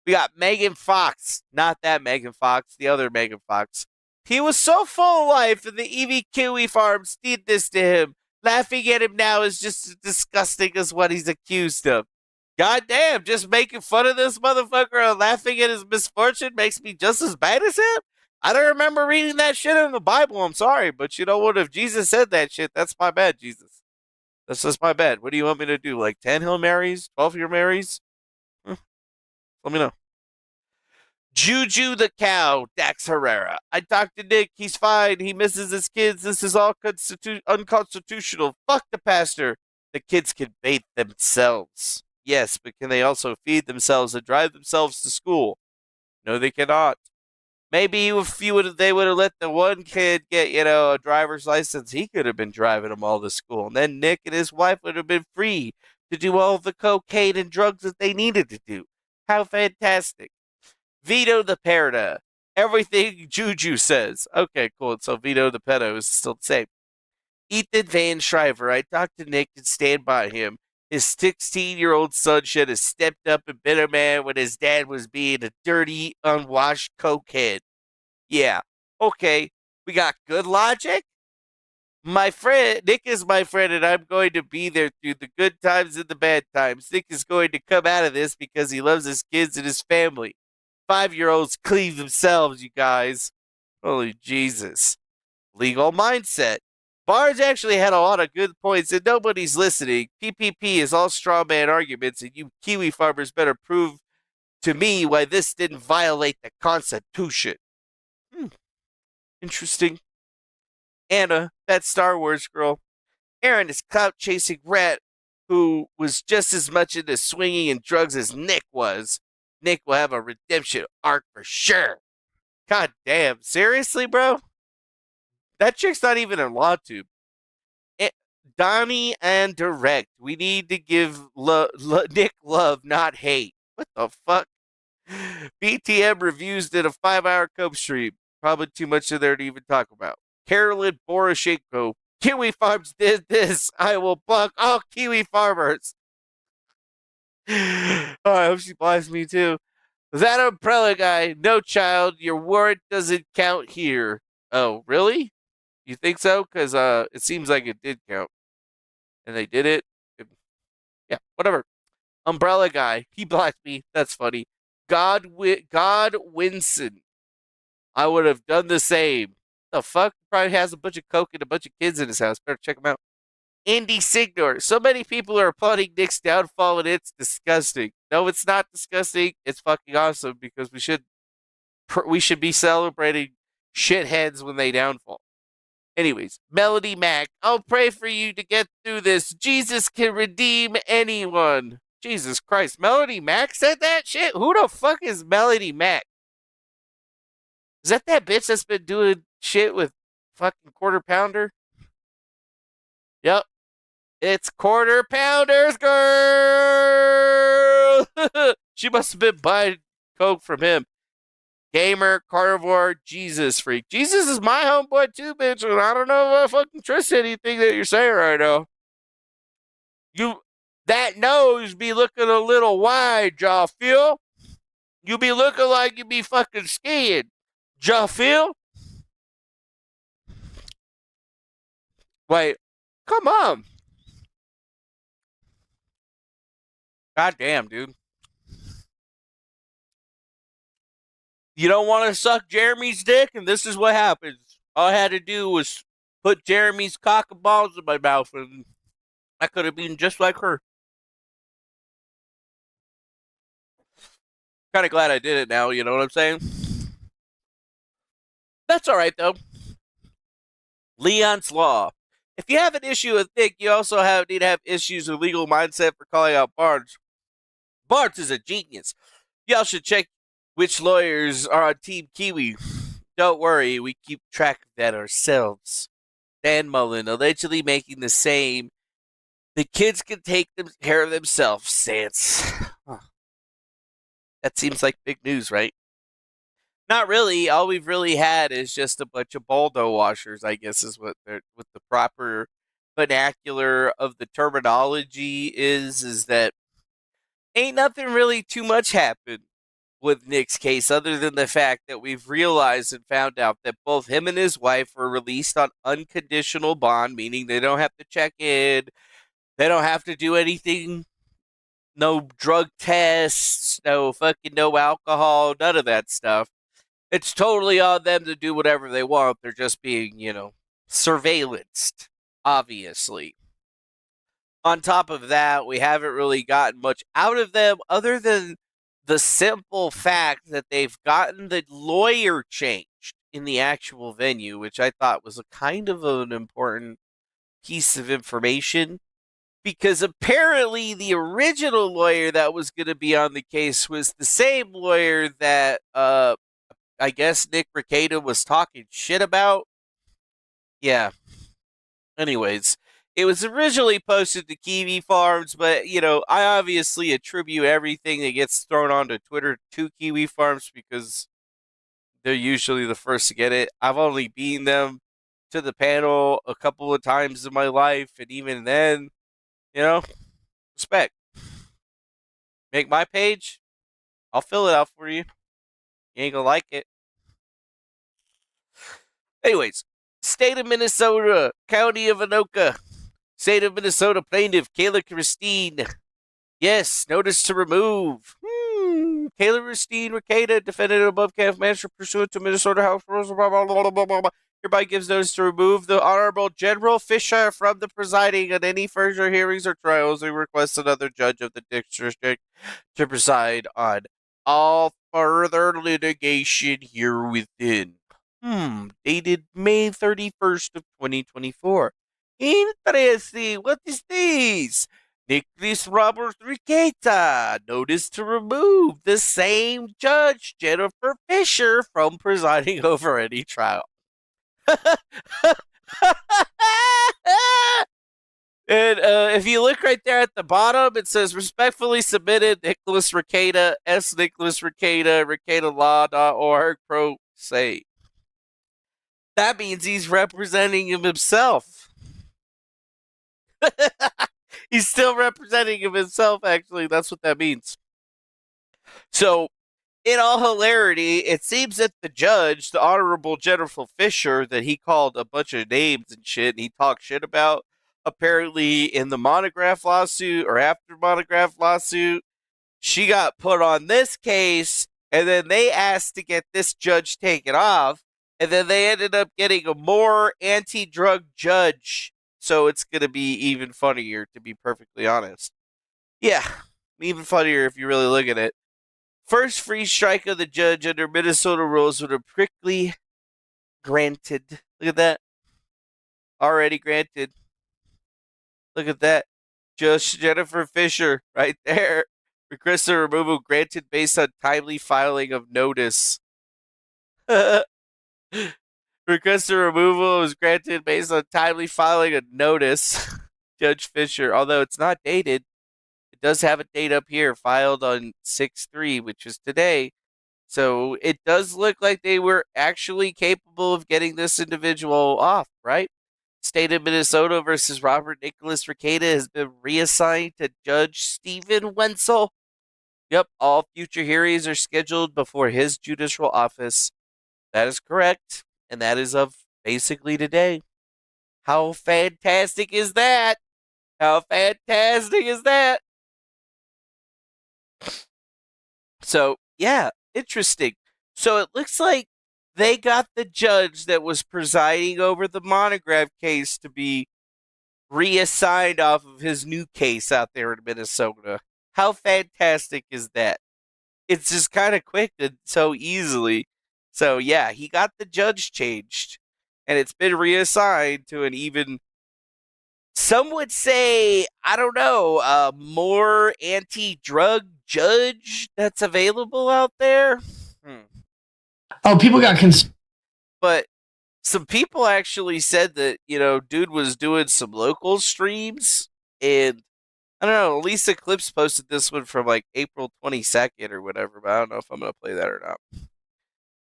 Speaker 2: We got Megan Fox. Not that Megan Fox, the other Megan Fox. He was so full of life, and the Evie Kiwi Farms did this to him. Laughing at him now is just as disgusting as what he's accused of. Goddamn, just making fun of this motherfucker and laughing at his misfortune makes me just as bad as him? I don't remember reading that shit in the Bible. I'm sorry, but you know what? If Jesus said that shit, that's my bad, Jesus. That's just my bad. What do you want me to do? Like 10 Hail Marys? 12 Hail Marys? Let me know. Juju the cow, Dax Herrera. I talked to Nick. He's fine. He misses his kids. This is all unconstitutional. Fuck the pastor. The kids can bathe themselves. Yes, but can they also feed themselves and drive themselves to school? No, they cannot. Maybe if they would have let the one kid get, a driver's license, he could have been driving them all to school. And then Nick and his wife would have been free to do all the cocaine and drugs that they needed to do. How fantastic. Vito the Perda. Everything Juju says. Okay, cool. So Vito the Pedo is still the same. Ethan Van Shriver. I talked to Nick and stand by him. His 16-year-old son should have stepped up and been a man when his dad was being a dirty, unwashed cokehead. Yeah. Okay. We got good logic. My friend, Nick is my friend, and I'm going to be there through the good times and the bad times. Nick is going to come out of this because he loves his kids and his family. 5-year-olds clean themselves, you guys. Holy Jesus. Legal mindset. Barnes actually had a lot of good points, and nobody's listening. PPP is all straw man arguments, and you Kiwi farmers better prove to me why this didn't violate the Constitution. Interesting. Anna, that Star Wars girl. Aaron is clout-chasing rat who was just as much into swinging and drugs as Nick was. Nick will have a redemption arc for sure. God damn. Seriously, bro? That chick's not even in Lawtube. Donnie and Direct. We need to give Nick love, not hate. What the fuck? BTM reviews did a 5-hour cope stream. Probably too much in there to even talk about. Carolyn Boroshenko. Kiwi Farms did this. I will block all Kiwi farmers. Oh, I hope she blocks me too. That umbrella guy. No, child. Your warrant doesn't count here. Oh, really? You think so? Because it seems like it did count. And they did it. Yeah, whatever. Umbrella guy. He blocked me. That's funny. Godwinson. I would have done the same. The fuck? Probably has a bunch of coke and a bunch of kids in his house. Better check him out. Andy Signor. So many people are applauding Nick's downfall, and it's disgusting. No, it's not disgusting. It's fucking awesome because we should be celebrating shitheads when they downfall. Anyways, Melody Mac. I'll pray for you to get through this. Jesus can redeem anyone. Jesus Christ. Melody Mac said that shit? Who the fuck is Melody Mac? Is that bitch that's been doing shit with fucking Quarter Pounder? Yep. It's Quarter Pounder's girl. She must have been buying coke from him. Gamer, carnivore, Jesus freak. Jesus is my homeboy too, bitch, and I don't know if I fucking trust anything that you're saying right now. That nose be looking a little wide, y'all feel? You be looking like you be fucking skiing. Y'all feel? Wait, come on. God damn, dude. You don't want to suck Jeremy's dick, and this is what happens. All I had to do was put Jeremy's cock and balls in my mouth, and I could have been just like her. Kind of glad I did it now, you know what I'm saying? That's all right, though. Leon's Law. If you have an issue with Nick, you also need to have issues with legal mindset for calling out Barnes. Barnes is a genius. Y'all should check which lawyers are on Team Kiwi. Don't worry, we keep track of that ourselves. Dan Mullen, allegedly making the same. The kids can take care of themselves stance. That seems like big news, right? Not really. All we've really had is just a bunch of Baldo washers, I guess is what the proper vernacular of the terminology is that ain't nothing really too much happened with Nick's case other than the fact that we've realized and found out that both him and his wife were released on unconditional bond, meaning they don't have to check in, they don't have to do anything, no drug tests, no alcohol, none of that stuff. It's totally on them to do whatever they want. They're just being, surveillanced, obviously. On top of that, we haven't really gotten much out of them other than the simple fact that they've gotten the lawyer changed in the actual venue, which I thought was a kind of an important piece of information. Because apparently the original lawyer that was going to be on the case was the same lawyer that, I guess Nick Rekieta was talking shit about. Yeah. Anyways, It was originally posted to Kiwi Farms, but, I obviously attribute everything that gets thrown onto Twitter to Kiwi Farms because they're usually the first to get it. I've only beaten them to the panel a couple of times in my life, and even then, respect. Make my page, I'll fill it out for you. You ain't gonna like it. Anyways, State of Minnesota, County of Anoka. State of Minnesota plaintiff Kayla Christine. Yes, notice to remove. Kayla Christine Rekieta, defendant above calf management pursuant to Minnesota House rules, blah, blah, blah, blah, blah, blah, hereby gives notice to remove the Honorable General Fisher from the presiding on any further hearings or trials and requests another judge of the district to preside on all further litigation here within. Dated May 31st of 2024. Interesting. What is this? Nicholas Robert Rekieta. Notice to remove the same Judge Jennifer Fisher from presiding over any trial. And if you look right there at the bottom, it says respectfully submitted Nicholas Rekieta, S. Nicholas Rekieta, RekietaLaw.org, pro se. That means he's representing him himself. He's still representing him himself, actually. That's what that means. So, in all hilarity, it seems that the judge, the Honorable Jennifer Fisher, that he called a bunch of names and shit, and he talked shit about, apparently in the Monograph lawsuit or after Monograph lawsuit, she got put on this case, and then they asked to get this judge taken off, and then they ended up getting a more anti-drug judge. So it's going to be even funnier, to be perfectly honest. Yeah, even funnier if you really look at it. First free strike of the judge under Minnesota rules would have prickly granted. Look at that. Already granted. Look at that. Judge Jennifer Fisher, right there. Request of removal granted based on timely filing of notice. Request of removal was granted based on timely filing of notice. Judge Fisher, although it's not dated, it does have a date up here, filed on 6/3, which was today. So it does look like they were actually capable of getting this individual off, right? State of Minnesota versus Robert Nicholas Rekieta has been reassigned to Judge Stephen Wenzel. Yep, all future hearings are scheduled before his judicial office. That is correct. And that is of basically today. How fantastic is that? How fantastic is that? So, yeah, interesting. So it looks like they got the judge that was presiding over the Monograph case to be reassigned off of his new case out there in Minnesota. How fantastic is that? It's just kind of quick and so easily. So, yeah, he got the judge changed, and it's been reassigned to an even, some would say, I don't know, more anti-drug judge that's available out there.
Speaker 1: Oh, people got concerned.
Speaker 2: But some people actually said that, dude was doing some local streams, and I don't know, Lisa Clips posted this one from like April 22nd or whatever, but I don't know if I'm going to play that or not.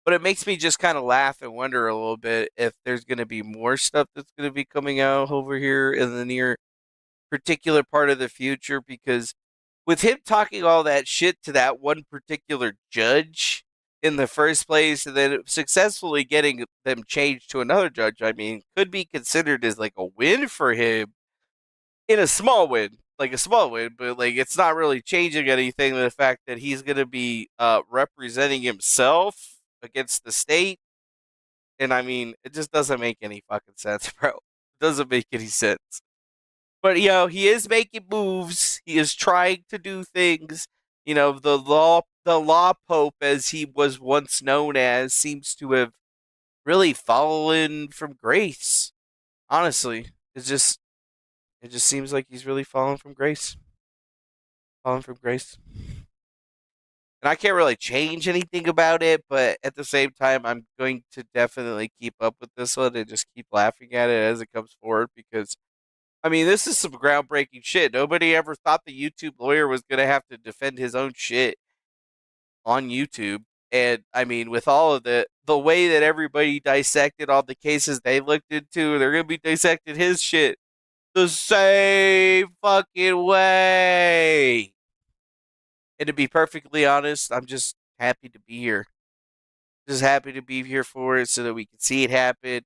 Speaker 2: But it makes me just kind of laugh and wonder a little bit if there's going to be more stuff that's going to be coming out over here in the near particular part of the future, because with him talking all that shit to that one particular judge in the first place and then successfully getting them changed to another judge, I mean, could be considered as like a win for him in a small win. Like a small win, but like it's not really changing anything. The fact that he's going to be representing himself against the state, and I mean, it just doesn't make any fucking sense, bro. It doesn't make any sense. But he is making moves. He is trying to do things. The law pope, as he was once known as, seems to have really fallen from grace. Honestly, it just seems like he's really fallen from grace. Fallen from grace. And I can't really change anything about it, but at the same time, I'm going to definitely keep up with this one and just keep laughing at it as it comes forward, because I mean, this is some groundbreaking shit. Nobody ever thought the YouTube lawyer was going to have to defend his own shit on YouTube. And I mean, with all of the way that everybody dissected all the cases they looked into, they're going to be dissecting his shit the same fucking way. And to be perfectly honest, I'm just happy to be here. Just happy to be here for it so that we can see it happen.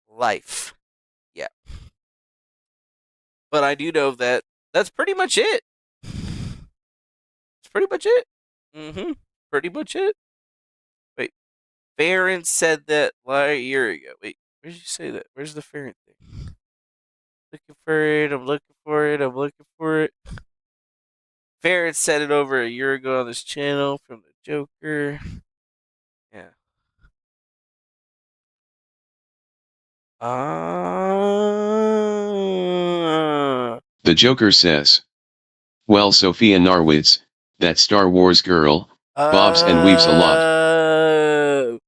Speaker 2: Life. Yeah. But I do know that that's pretty much it. It's pretty much it. Mm-hmm. Pretty much it. Wait. Farron said that like a year ago. Wait, where did you say that? Where's the Farron thing? Looking for it. I'm looking for it. I'm looking for it. Farron said it over a year ago on this channel from the Joker. Yeah.
Speaker 3: The Joker says, well, Sophia Narwitz, that Star Wars girl, bobs and weaves a lot.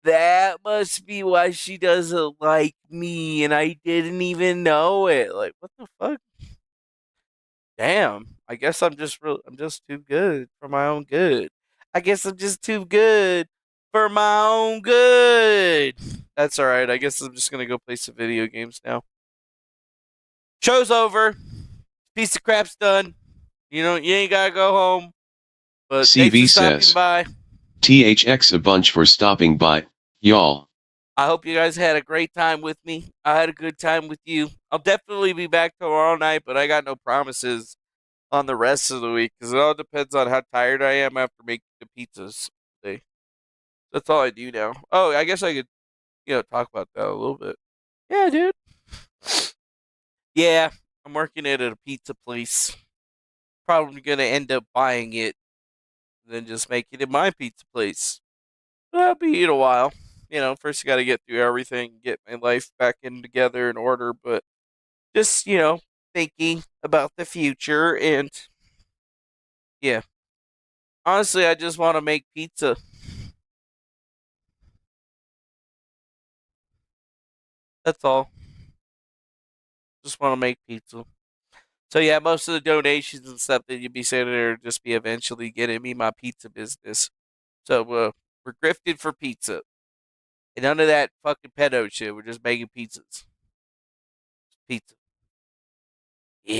Speaker 2: That must be why she doesn't like me, and I didn't even know it. Like, what the fuck? Damn. I guess I'm just too good for my own good. I guess I'm just too good for my own good. That's alright. I guess I'm just gonna go play some video games now. Show's over. Piece of crap's done. You know, you ain't gotta go home. But
Speaker 3: CV says,
Speaker 2: by.
Speaker 3: THX a bunch for stopping by, y'all.
Speaker 2: I hope you guys had a great time with me. I had a good time with you. I'll definitely be back tomorrow night, but I got no promises on the rest of the week because it all depends on how tired I am after making the pizzas today. That's all I do now. Oh, I guess I could, talk about that a little bit. Yeah, dude. Yeah, I'm working at a pizza place. Probably gonna end up buying it, then just making it my pizza place. That'll be in a while. First you got to get through everything, get my life back in together in order, but just, thinking about the future and, yeah. Honestly, I just want to make pizza. That's all. Just want to make pizza. So, yeah, most of the donations and stuff that you'd be sending there just be eventually getting me my pizza business. So, we're grifted for pizza. And none of that fucking pedo shit. We're just making pizzas. Pizza. Yeah.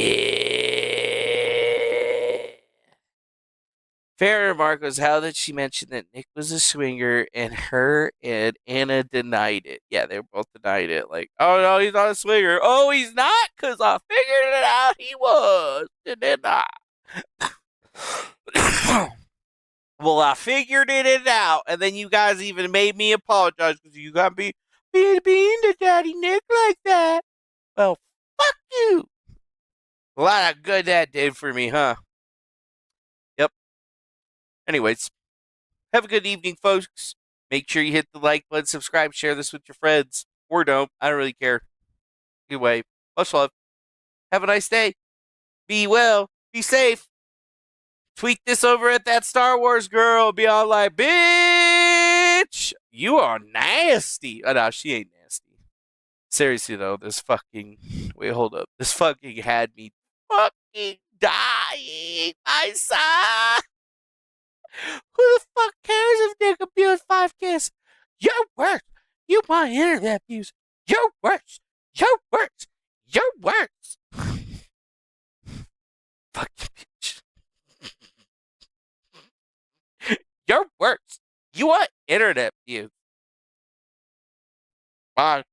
Speaker 2: Fair remark was how did she mention that Nick was a swinger and her and Anna denied it. Yeah, they both denied it. Like, oh no, he's not a swinger. Oh, he's not, because I figured it out he was. Didn't I? Well, I figured it out, and then you guys even made me apologize because you got me being to Daddy Nick like that. Well, fuck you. A lot of good that did for me, huh? Yep. Anyways, have a good evening, folks. Make sure you hit the like button, subscribe, share this with your friends, or don't. I don't really care. Either way, much love. Have a nice day. Be well. Be safe. Tweet this over at that Star Wars girl. Be all like, bitch, you are nasty. Oh, no, she ain't nasty. Seriously, though, this fucking... Wait, hold up. This fucking had me fucking dying. I saw... Who the fuck cares if Nick abused 5 kids? You're worse. You my internet abuse. You're worse. You're worse. You're worse. Fuck you, bitch. You're worse. You want internet views. Bye.